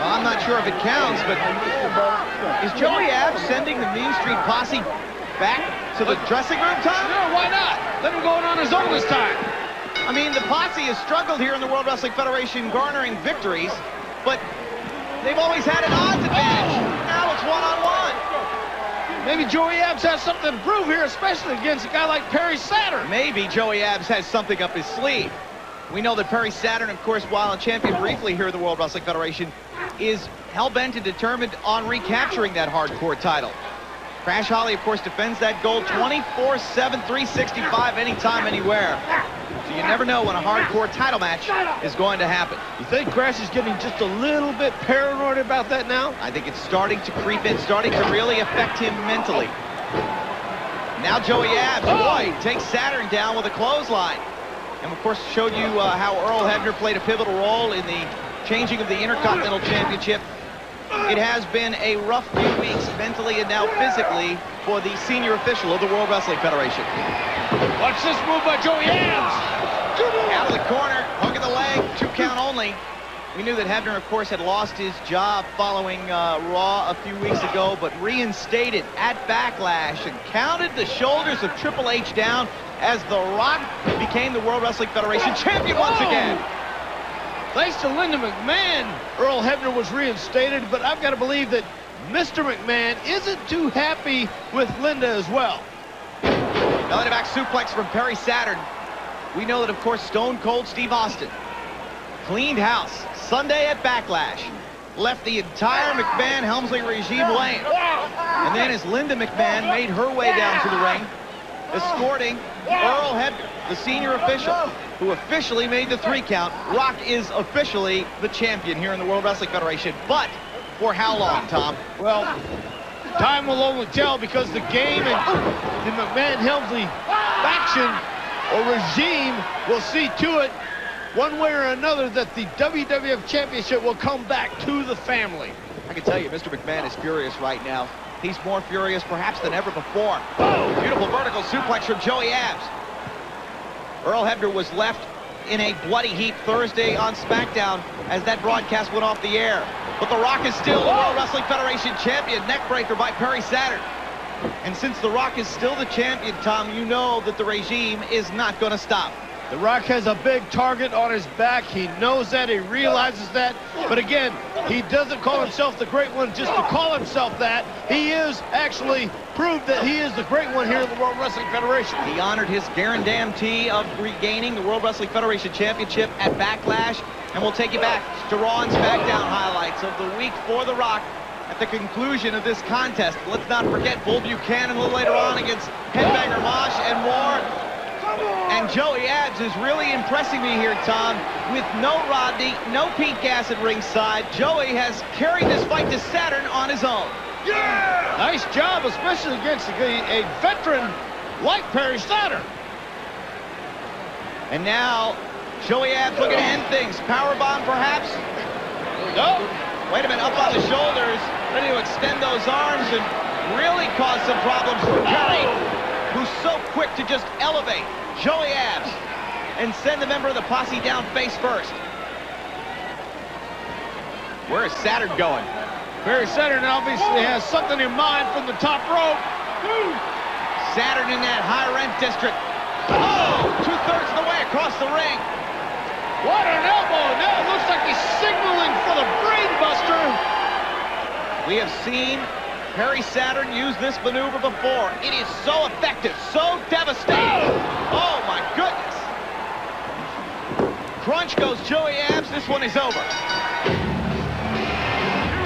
Well, I'm not sure if it counts, but is Joey Abs sending the Mean Street Posse back to the dressing room, Tom? Sure, why not? Let him go on his own this time. I mean, the Posse has struggled here in the World Wrestling Federation garnering victories, but they've always had an odds advantage. Now it's one-on-one. Maybe Joey Abs has something to prove here, especially against a guy like Perry Saturn. Maybe Joey Abs has something up his sleeve. We know that Perry Saturn, of course, while a champion briefly here in the World Wrestling Federation, is hell-bent and determined on recapturing that hardcore title. Crash Holly, of course, defends that gold 24/7, 365, anytime, anywhere. So you never know when a hardcore title match is going to happen. You think Crash is getting just a little bit paranoid about that now? I think it's starting to creep in, starting to really affect him mentally. Now Joey Abs, boy, takes Saturn down with a clothesline. And of course showed you how Earl Hebner played a pivotal role in the changing of the Intercontinental Championship. It has been a rough few weeks mentally and now physically for the senior official of the World Wrestling Federation. Watch this move by Joey Abs. Out of the corner, hook of the leg, 2 count only. We knew that Hebner, of course, had lost his job following Raw a few weeks ago, but reinstated at Backlash and counted the shoulders of Triple H down as The Rock became the World Wrestling Federation champion once again. Thanks to Linda McMahon, Earl Hebner was reinstated, but I've got to believe that Mr. McMahon isn't too happy with Linda as well. Belly to back suplex from Perry Saturn. We know that, of course, Stone Cold Steve Austin cleaned house Sunday at Backlash. Left the entire McMahon-Helmsley regime laying. And then as Linda McMahon made her way down to the ring, escorting Earl Hebner, the senior official, who officially made the 3 count. Rock is officially the champion here in the World Wrestling Federation. But for how long, Tom? Well, time will only tell, because the game and the McMahon-Helmsley faction or regime will see to it, one way or another, that the WWF Championship will come back to the family. I can tell you, Mr. McMahon is furious right now. He's more furious perhaps than ever before. Oh, beautiful vertical suplex from Joey Abs. Earl Hebner was left in a bloody heap Thursday on SmackDown as that broadcast went off the air. But The Rock is still the World Wrestling Federation champion. Neckbreaker by Perry Saturn. And since The Rock is still the champion, Tom, you know that the regime is not going to stop. The Rock has a big target on his back. He knows that. He realizes that. But again, he doesn't call himself the Great One just to call himself that. He is actually proved that he is the Great One here in the World Wrestling Federation. He honored his guarantee of regaining the World Wrestling Federation Championship at Backlash. And we'll take you back to Raw and SmackDown highlights of the week for The Rock at the conclusion of this contest. Let's not forget Bull Buchanan a little later on against Headbanger Mosh and more. And Joey Abs is really impressing me here, Tom. With no Rodney, no Pete Gas at ringside, Joey has carried this fight to Saturn on his own. Yeah! Nice job, especially against a veteran like Perry Saturn. And now, Joey Abs looking to end things. Powerbomb, perhaps? No. Wait a minute, up on the shoulders, ready to extend those arms and really cause some problems for Perry, who's so quick to just elevate Joey Abs and send the member of the posse down face first. Where is Saturn going? Perry Saturn obviously has something in mind from the top rope. Saturn in that high rent district. Oh, 2/3 of the way across the ring. What an elbow. Now it looks like he's signaling for the brain buster. We have seen Perry Saturn used this maneuver before. It is so effective, so devastating. Oh, my goodness. Crunch goes Joey Abs. This one is over. Here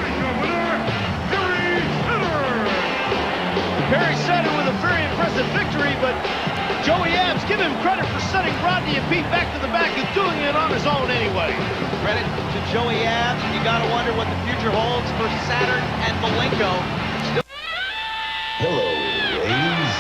is your winner, Perry Saturn. Perry Saturn with a very impressive victory, but Joey Abs, give him credit for setting Rodney and Pete back to the back and doing it on his own anyway. Credit to Joey Abs. You got to wonder what the future holds for Saturn and Malenko. Hello, ladies.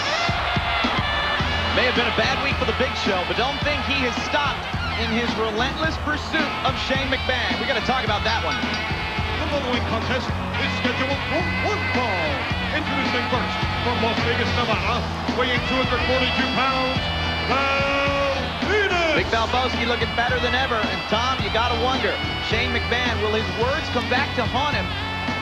May have been a bad week for the Big Show, but don't think he has stopped in his relentless pursuit of Shane McMahon. We got to talk about that one. The following contest is scheduled for one fall. Introducing first, from Las Vegas, Nevada, weighing 242 pounds, Val Venis. Big Valboski looking better than ever. And Tom, you got to wonder, Shane McMahon, will his words come back to haunt him?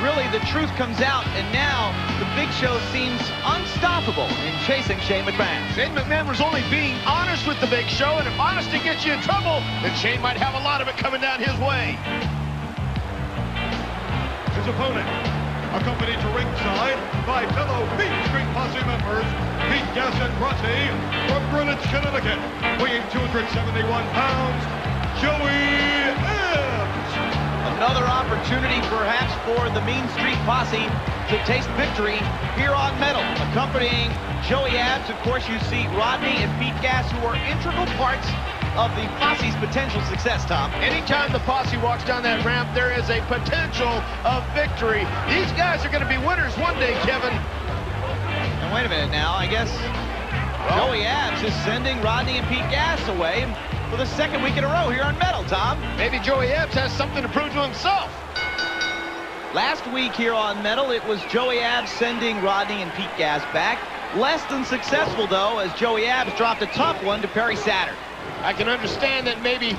Really, the truth comes out, and now the Big Show seems unstoppable in chasing Shane McMahon. Shane McMahon was only being honest with the Big Show, and if honesty gets you in trouble, then Shane might have a lot of it coming down his way. His opponent, accompanied to ringside by fellow Mean Street Posse members, Pete Gas and Rossi, from Greenwich, Connecticut, weighing 271 pounds, Joey Abs. Another opportunity, perhaps, for the Mean Street Posse to taste victory here on Metal. Accompanying Joey Abs, of course, you see Rodney and Pete Gas, who are integral parts of the Posse's potential success, Tom. Anytime the Posse walks down that ramp, there is a potential of victory. These guys are going to be winners one day, Kevin. And wait a minute now, I guess Joey Abs is sending Rodney and Pete Gas away for the second week in a row here on Metal, Tom. Maybe Joey Abs has something to prove to himself. Last week here on Metal, it was Joey Abs sending Rodney and Pete Gas back. Less than successful, though, as Joey Abs dropped a tough one to Perry Saturn. I can understand that maybe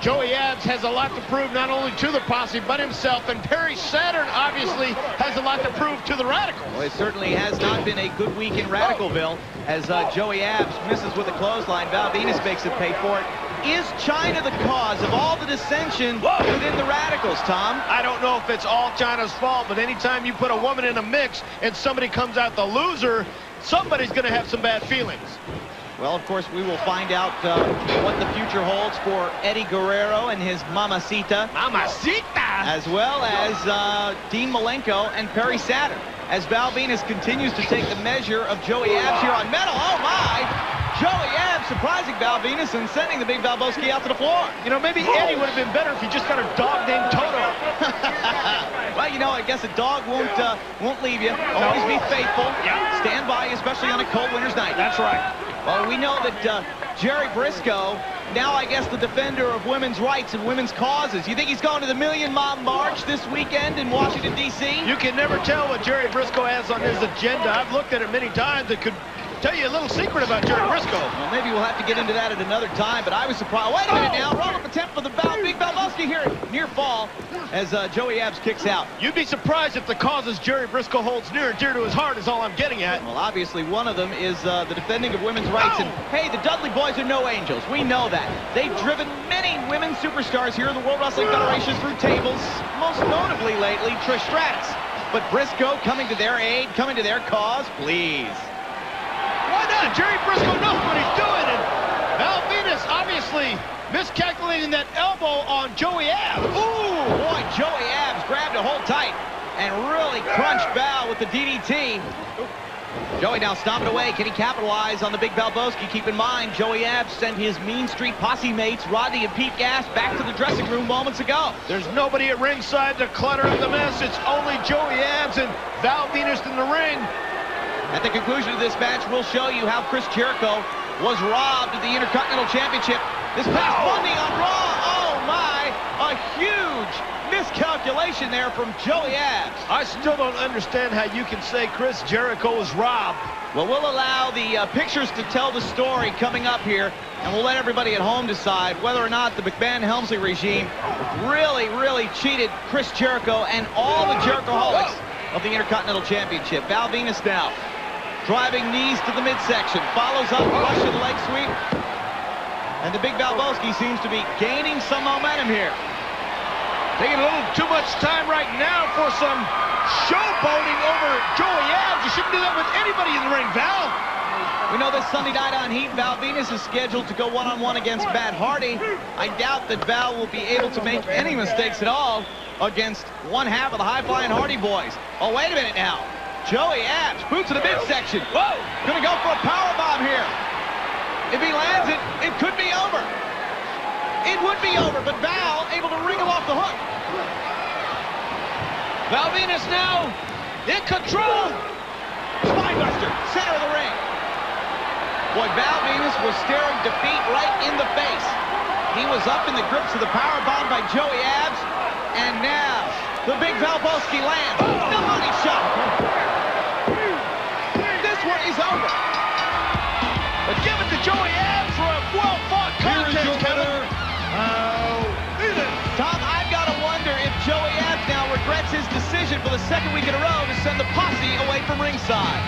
Joey Abs has a lot to prove not only to the posse but himself, and Perry Saturn obviously has a lot to prove to the Radicals. Well, it certainly has not been a good week in Radicalville as Joey Abs misses with a clothesline. Val Venis makes it pay for it. Is China the cause of all the dissension within the Radicals, Tom? I don't know if it's all China's fault, but anytime you put a woman in a mix and somebody comes out the loser, somebody's going to have some bad feelings. Well, of course, we will find out what the future holds for Eddie Guerrero and his Mamacita. As well as Dean Malenko and Perry Saturn. As Val Venis continues to take the measure of Joey Abs here on Metal. Oh, my! Joey Abs surprising Val Venis and sending the Big Valboski out to the floor. You know, maybe Eddie would have been better if he just got a dog named Toto. Well, you know, I guess a dog won't leave you. Always be faithful. Yeah. Stand by, especially on a cold winter's night. That's right. Well, we know that Jerry Briscoe, now I guess the defender of women's rights and women's causes. You think he's going to the Million Mile March this weekend in Washington, D.C.? You can never tell what Jerry Briscoe has on his agenda. I've looked at it many times. It could tell you a little secret about Jerry Briscoe. Well, maybe we'll have to get into that at another time, but I was surprised. Wait a minute now. Roll up attempt for the Big Valboski here. Near fall as Joey Abs kicks out. You'd be surprised if the causes Jerry Briscoe holds near and dear to his heart is all I'm getting at. Well, obviously, one of them is the defending of women's rights. And, hey, the Dudley boys are no angels. We know that. They've driven many women's superstars here in the World Wrestling Federation through tables, most notably lately, Trish Stratus. But Briscoe coming to their aid, coming to their cause, please. Why not? Jerry Briscoe knows what he's doing, and Val Venis obviously miscalculating that elbow on Joey Abs. Ooh, boy, Joey Abs grabbed it hold tight and really crunched Val with the DDT. Joey now stomping away. Can he capitalize on the Big Valboski? Keep in mind, Joey Abs sent his Mean Street Posse mates, Rodney and Pete Gas, back to the dressing room moments ago. There's nobody at ringside to clutter up the mess. It's only Joey Abs and Val Venis in the ring. At the conclusion of this match, we'll show you how Chris Jericho was robbed of the Intercontinental Championship this past Monday on Raw. Oh, my. A huge miscalculation there from Joey Abs. I still don't understand how you can say Chris Jericho was robbed. Well, we'll allow the pictures to tell the story coming up here, and we'll let everybody at home decide whether or not the McMahon-Helmsley regime really cheated Chris Jericho and all the Jerichoholics of the Intercontinental Championship. Val Venis now driving knees to the midsection, follows up, Russian leg sweep, and the Big Valboski seems to be gaining some momentum here. Taking a little too much time right now for some showboating over Joey Abs. You shouldn't do that with anybody in the ring, Val. We know this Sunday night on Heat, Val Venis is scheduled to go one-on-one against Matt Hardy. I doubt that Val will be able to make any mistakes at all against one half of the high-flying Hardy boys. Oh, wait a minute now. Joey Abs, boot to the midsection. Whoa, gonna go for a powerbomb here. If he lands it, it could be over. It would be over, but Val able to wriggle off the hook. Val Venis now in control. Spinebuster, center of the ring. Boy, Val Venis was staring defeat right in the face. He was up in the grips of the powerbomb by Joey Abs, and now the Big Valboski lands. The money shot. This one is over. But give it to Joey Abs for a well-fought contest, Kevin. Tom, I've got to wonder if Joey Abs now regrets his decision for the second week in a row to send the posse away from ringside.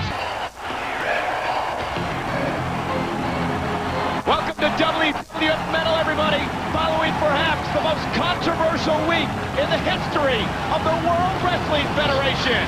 Welcome to WWF Metal, everybody. Following perhaps the most controversial week in the history of the World Wrestling Federation.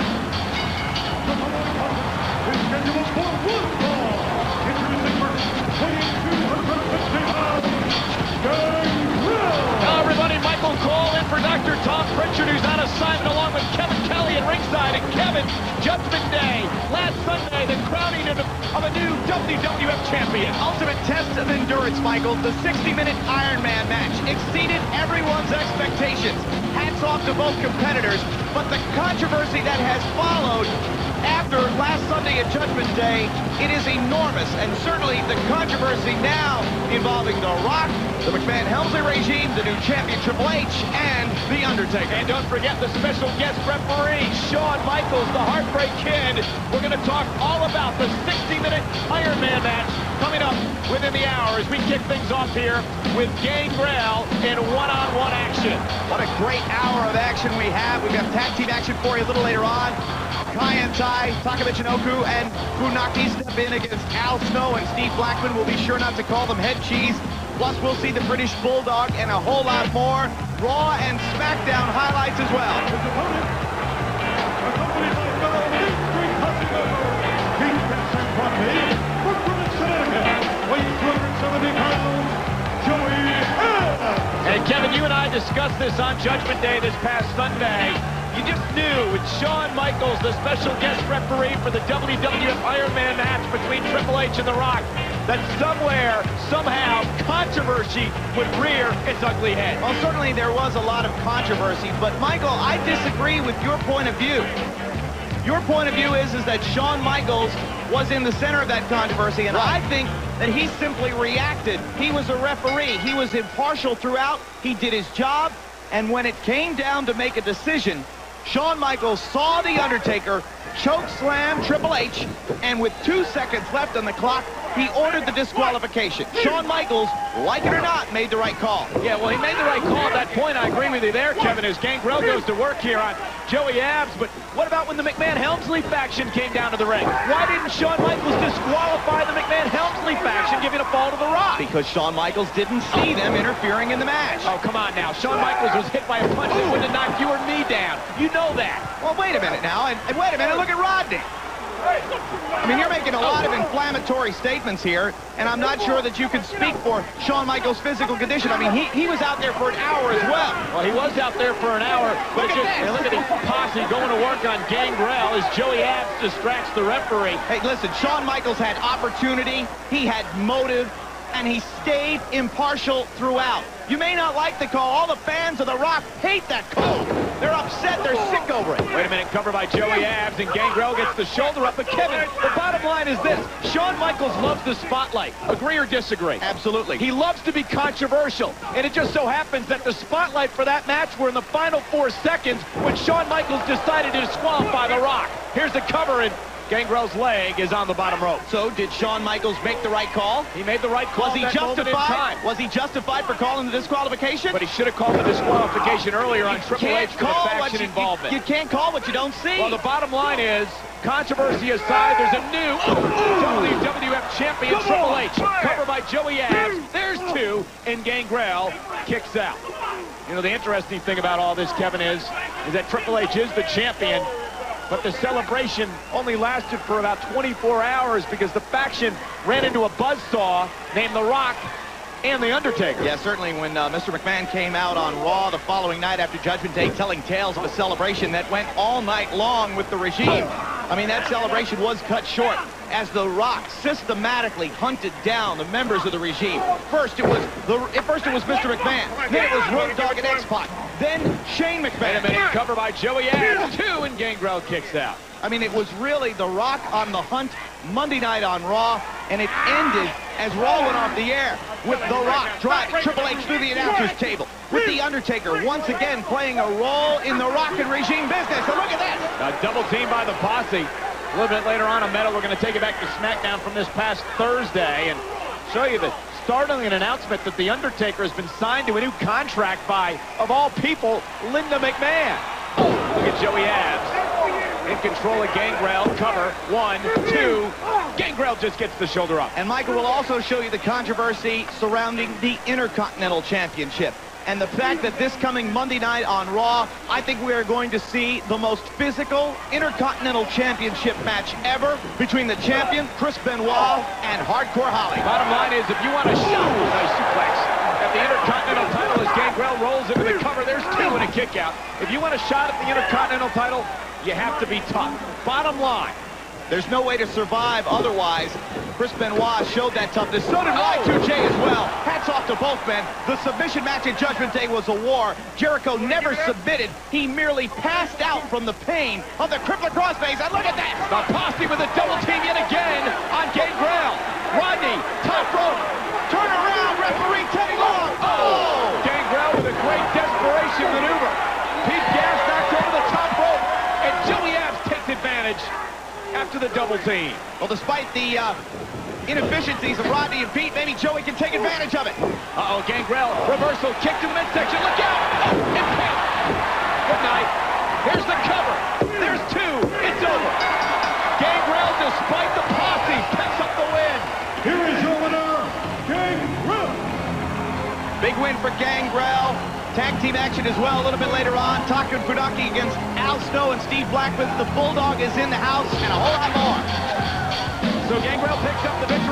Hello, everybody. Michael Cole in for Dr. Tom Pritchard, who's on assignment along with Kevin Kelly at ringside. And Kevin, Judgment Day, last Sunday, the crowning of a new WWF champion. Ultimate test of endurance, Michael. The 60-minute Iron Man match exceeded everyone's expectations. Hats off to both competitors, but the controversy that has followed after last Sunday at Judgment Day, it is enormous, and certainly the controversy now involving The Rock, the McMahon-Helmsley regime, the new champion Triple H, and The Undertaker. And don't forget the special guest referee, Shawn Michaels, the Heartbreak Kid. We're going to talk all about the 60-minute Iron Man match coming up within the hour. as we kick things off here with Gangrel in one-on-one action. What a great hour of action we have. We've got tag team action for you a little later on. Kai, Takamichinoku, and Funaki step in against Al Snow, and Steve Blackman will be sure not to call them head cheese. Plus, we'll see the British Bulldog and a whole lot more. Raw and SmackDown highlights as well. His opponent, accompanied by fellow Mean Street Posse member, Pete Gangrel from Brooklyn, Connecticut, weighs 270 pounds, Joey Essa. And Kevin, you and I discussed this on Judgment Day this past Sunday. You just knew with Shawn Michaels, the special guest referee for the WWF Iron Man match between Triple H and The Rock, that somewhere, somehow, controversy would rear its ugly head. Well, certainly there was a lot of controversy, but Michael, I disagree with your point of view. Your point of view is that Shawn Michaels was in the center of that controversy, and I think that he simply reacted. He was a referee. He was impartial throughout. He did his job, and when it came down to make a decision, Shawn Michaels saw The Undertaker choke slam Triple H, and with 2 seconds left on the clock, he ordered the disqualification. Shawn Michaels, like it or not, made the right call. Yeah, well, he made the right call at that point. I agree with you there, Kevin, as Gangrel goes to work here on Joey Abs. But what about when the McMahon-Helmsley faction came down to the ring? Why didn't Shawn Michaels disqualify the McMahon-Helmsley faction, giving a fall to The Rock? Because Shawn Michaels didn't see them interfering in the match. Oh, come on now. Shawn Michaels was hit by a punch that wouldn't have knocked you or me down. You know that. Well, wait a minute now, and wait a minute, look at Rodney. I mean, you're making a lot of inflammatory statements here, and I'm not sure that you can speak for Shawn Michaels' physical condition. I mean, he was out there for an hour as well. Well, he was out there for an hour, but Look at look at the posse going to work on Gangrel as Joey Abs distracts the referee. Hey, listen, Shawn Michaels had opportunity, he had motive, and he stayed impartial throughout. You may not like the call. All the fans of The Rock hate that call. They're upset. They're sick over it. Wait a minute, cover by Joey Abs, and Gangrel gets the shoulder up. But Kevin, the bottom line is this. Shawn Michaels loves the spotlight. Agree or disagree? Absolutely. He loves to be controversial. And it just so happens that the spotlight for that match were in the final 4 seconds when Shawn Michaels decided to disqualify The Rock. Here's the cover, and Gangrel's leg is on the bottom rope. So did Shawn Michaels make the right call? He made the right call. Was he justified? Was he justified for calling the disqualification? But he should have called the disqualification earlier on Triple H for the faction involvement. You can't call what you don't see. Well, the bottom line is, controversy aside, there's a new WWF champion, Triple H, covered by Joey Abs. There's 2, and Gangrel kicks out. You know, the interesting thing about all this, Kevin, is that Triple H is the champion, but the celebration only lasted for about 24 hours because the faction ran into a buzzsaw named The Rock and The Undertaker. Yeah, certainly when Mr. McMahon came out on Raw the following night after Judgment Day telling tales of a celebration that went all night long with the regime. I mean, that celebration was cut short as The Rock systematically hunted down the members of the regime. First it was Mr. McMahon, then it was Road Dogg and X-Pac, then Shane McMahon. Wait a minute, cover by Joey Abs, 2, and Gangrel kicks out. I mean, it was really The Rock on the hunt Monday night on Raw, and it ended as Raw went off the air with The Rock driving Triple H through the announcer's table, with The Undertaker once again playing a role in the Rock and regime business. So look at that. A double team by the posse. A little bit later on Metal, we're going to take it back to SmackDown from this past Thursday and show you the startling announcement that The Undertaker has been signed to a new contract by, of all people, Linda McMahon. Look at Joey Abs in control of Gangrel. Cover, 1, 2. Gangrel just gets the shoulder up. And Michael will also show you the controversy surrounding the Intercontinental Championship. And the fact that this coming Monday night on Raw, I think we are going to see the most physical Intercontinental Championship match ever between the champion, Chris Benoit, and Hardcore Holly. Bottom line is, if you want a shot, nice suplex at the Intercontinental title as Gangrel rolls into the cover, there's 2 and a kick out. If you want a shot at the Intercontinental title, you have to be tough. Bottom line, there's no way to survive otherwise. Chris Benoit showed that toughness. So did Y2J as well. Hats off to both men. The submission match at Judgment Day was a war. Jericho never submitted. He merely passed out from the pain of the crippler crossface. And look at that. The posse with a double team yet again on Gangrel. Rodney, top rope. Turn around, referee Teddy Long. Oh! Gangrel with a great desperation maneuver. Pete Gas knocked over the top rope, and Joey Abs takes advantage after the double team. Well, despite the inefficiencies of Rodney and Pete, maybe Joey can take advantage of it. Uh-oh, Gangrel, reversal, kick to the midsection, look out! Oh, impact! Good night. Here's the cover. There's two. It's over. Gangrel, despite the posse, picks up the win. Here is your winner, Gangrel. Big win for Gangrel. Tag team action as well a little bit later on. Taka and Funaki against Al Snow and Steve Blackman. The Bulldog is in the house and a whole lot more. So Gangrel picks up the victory.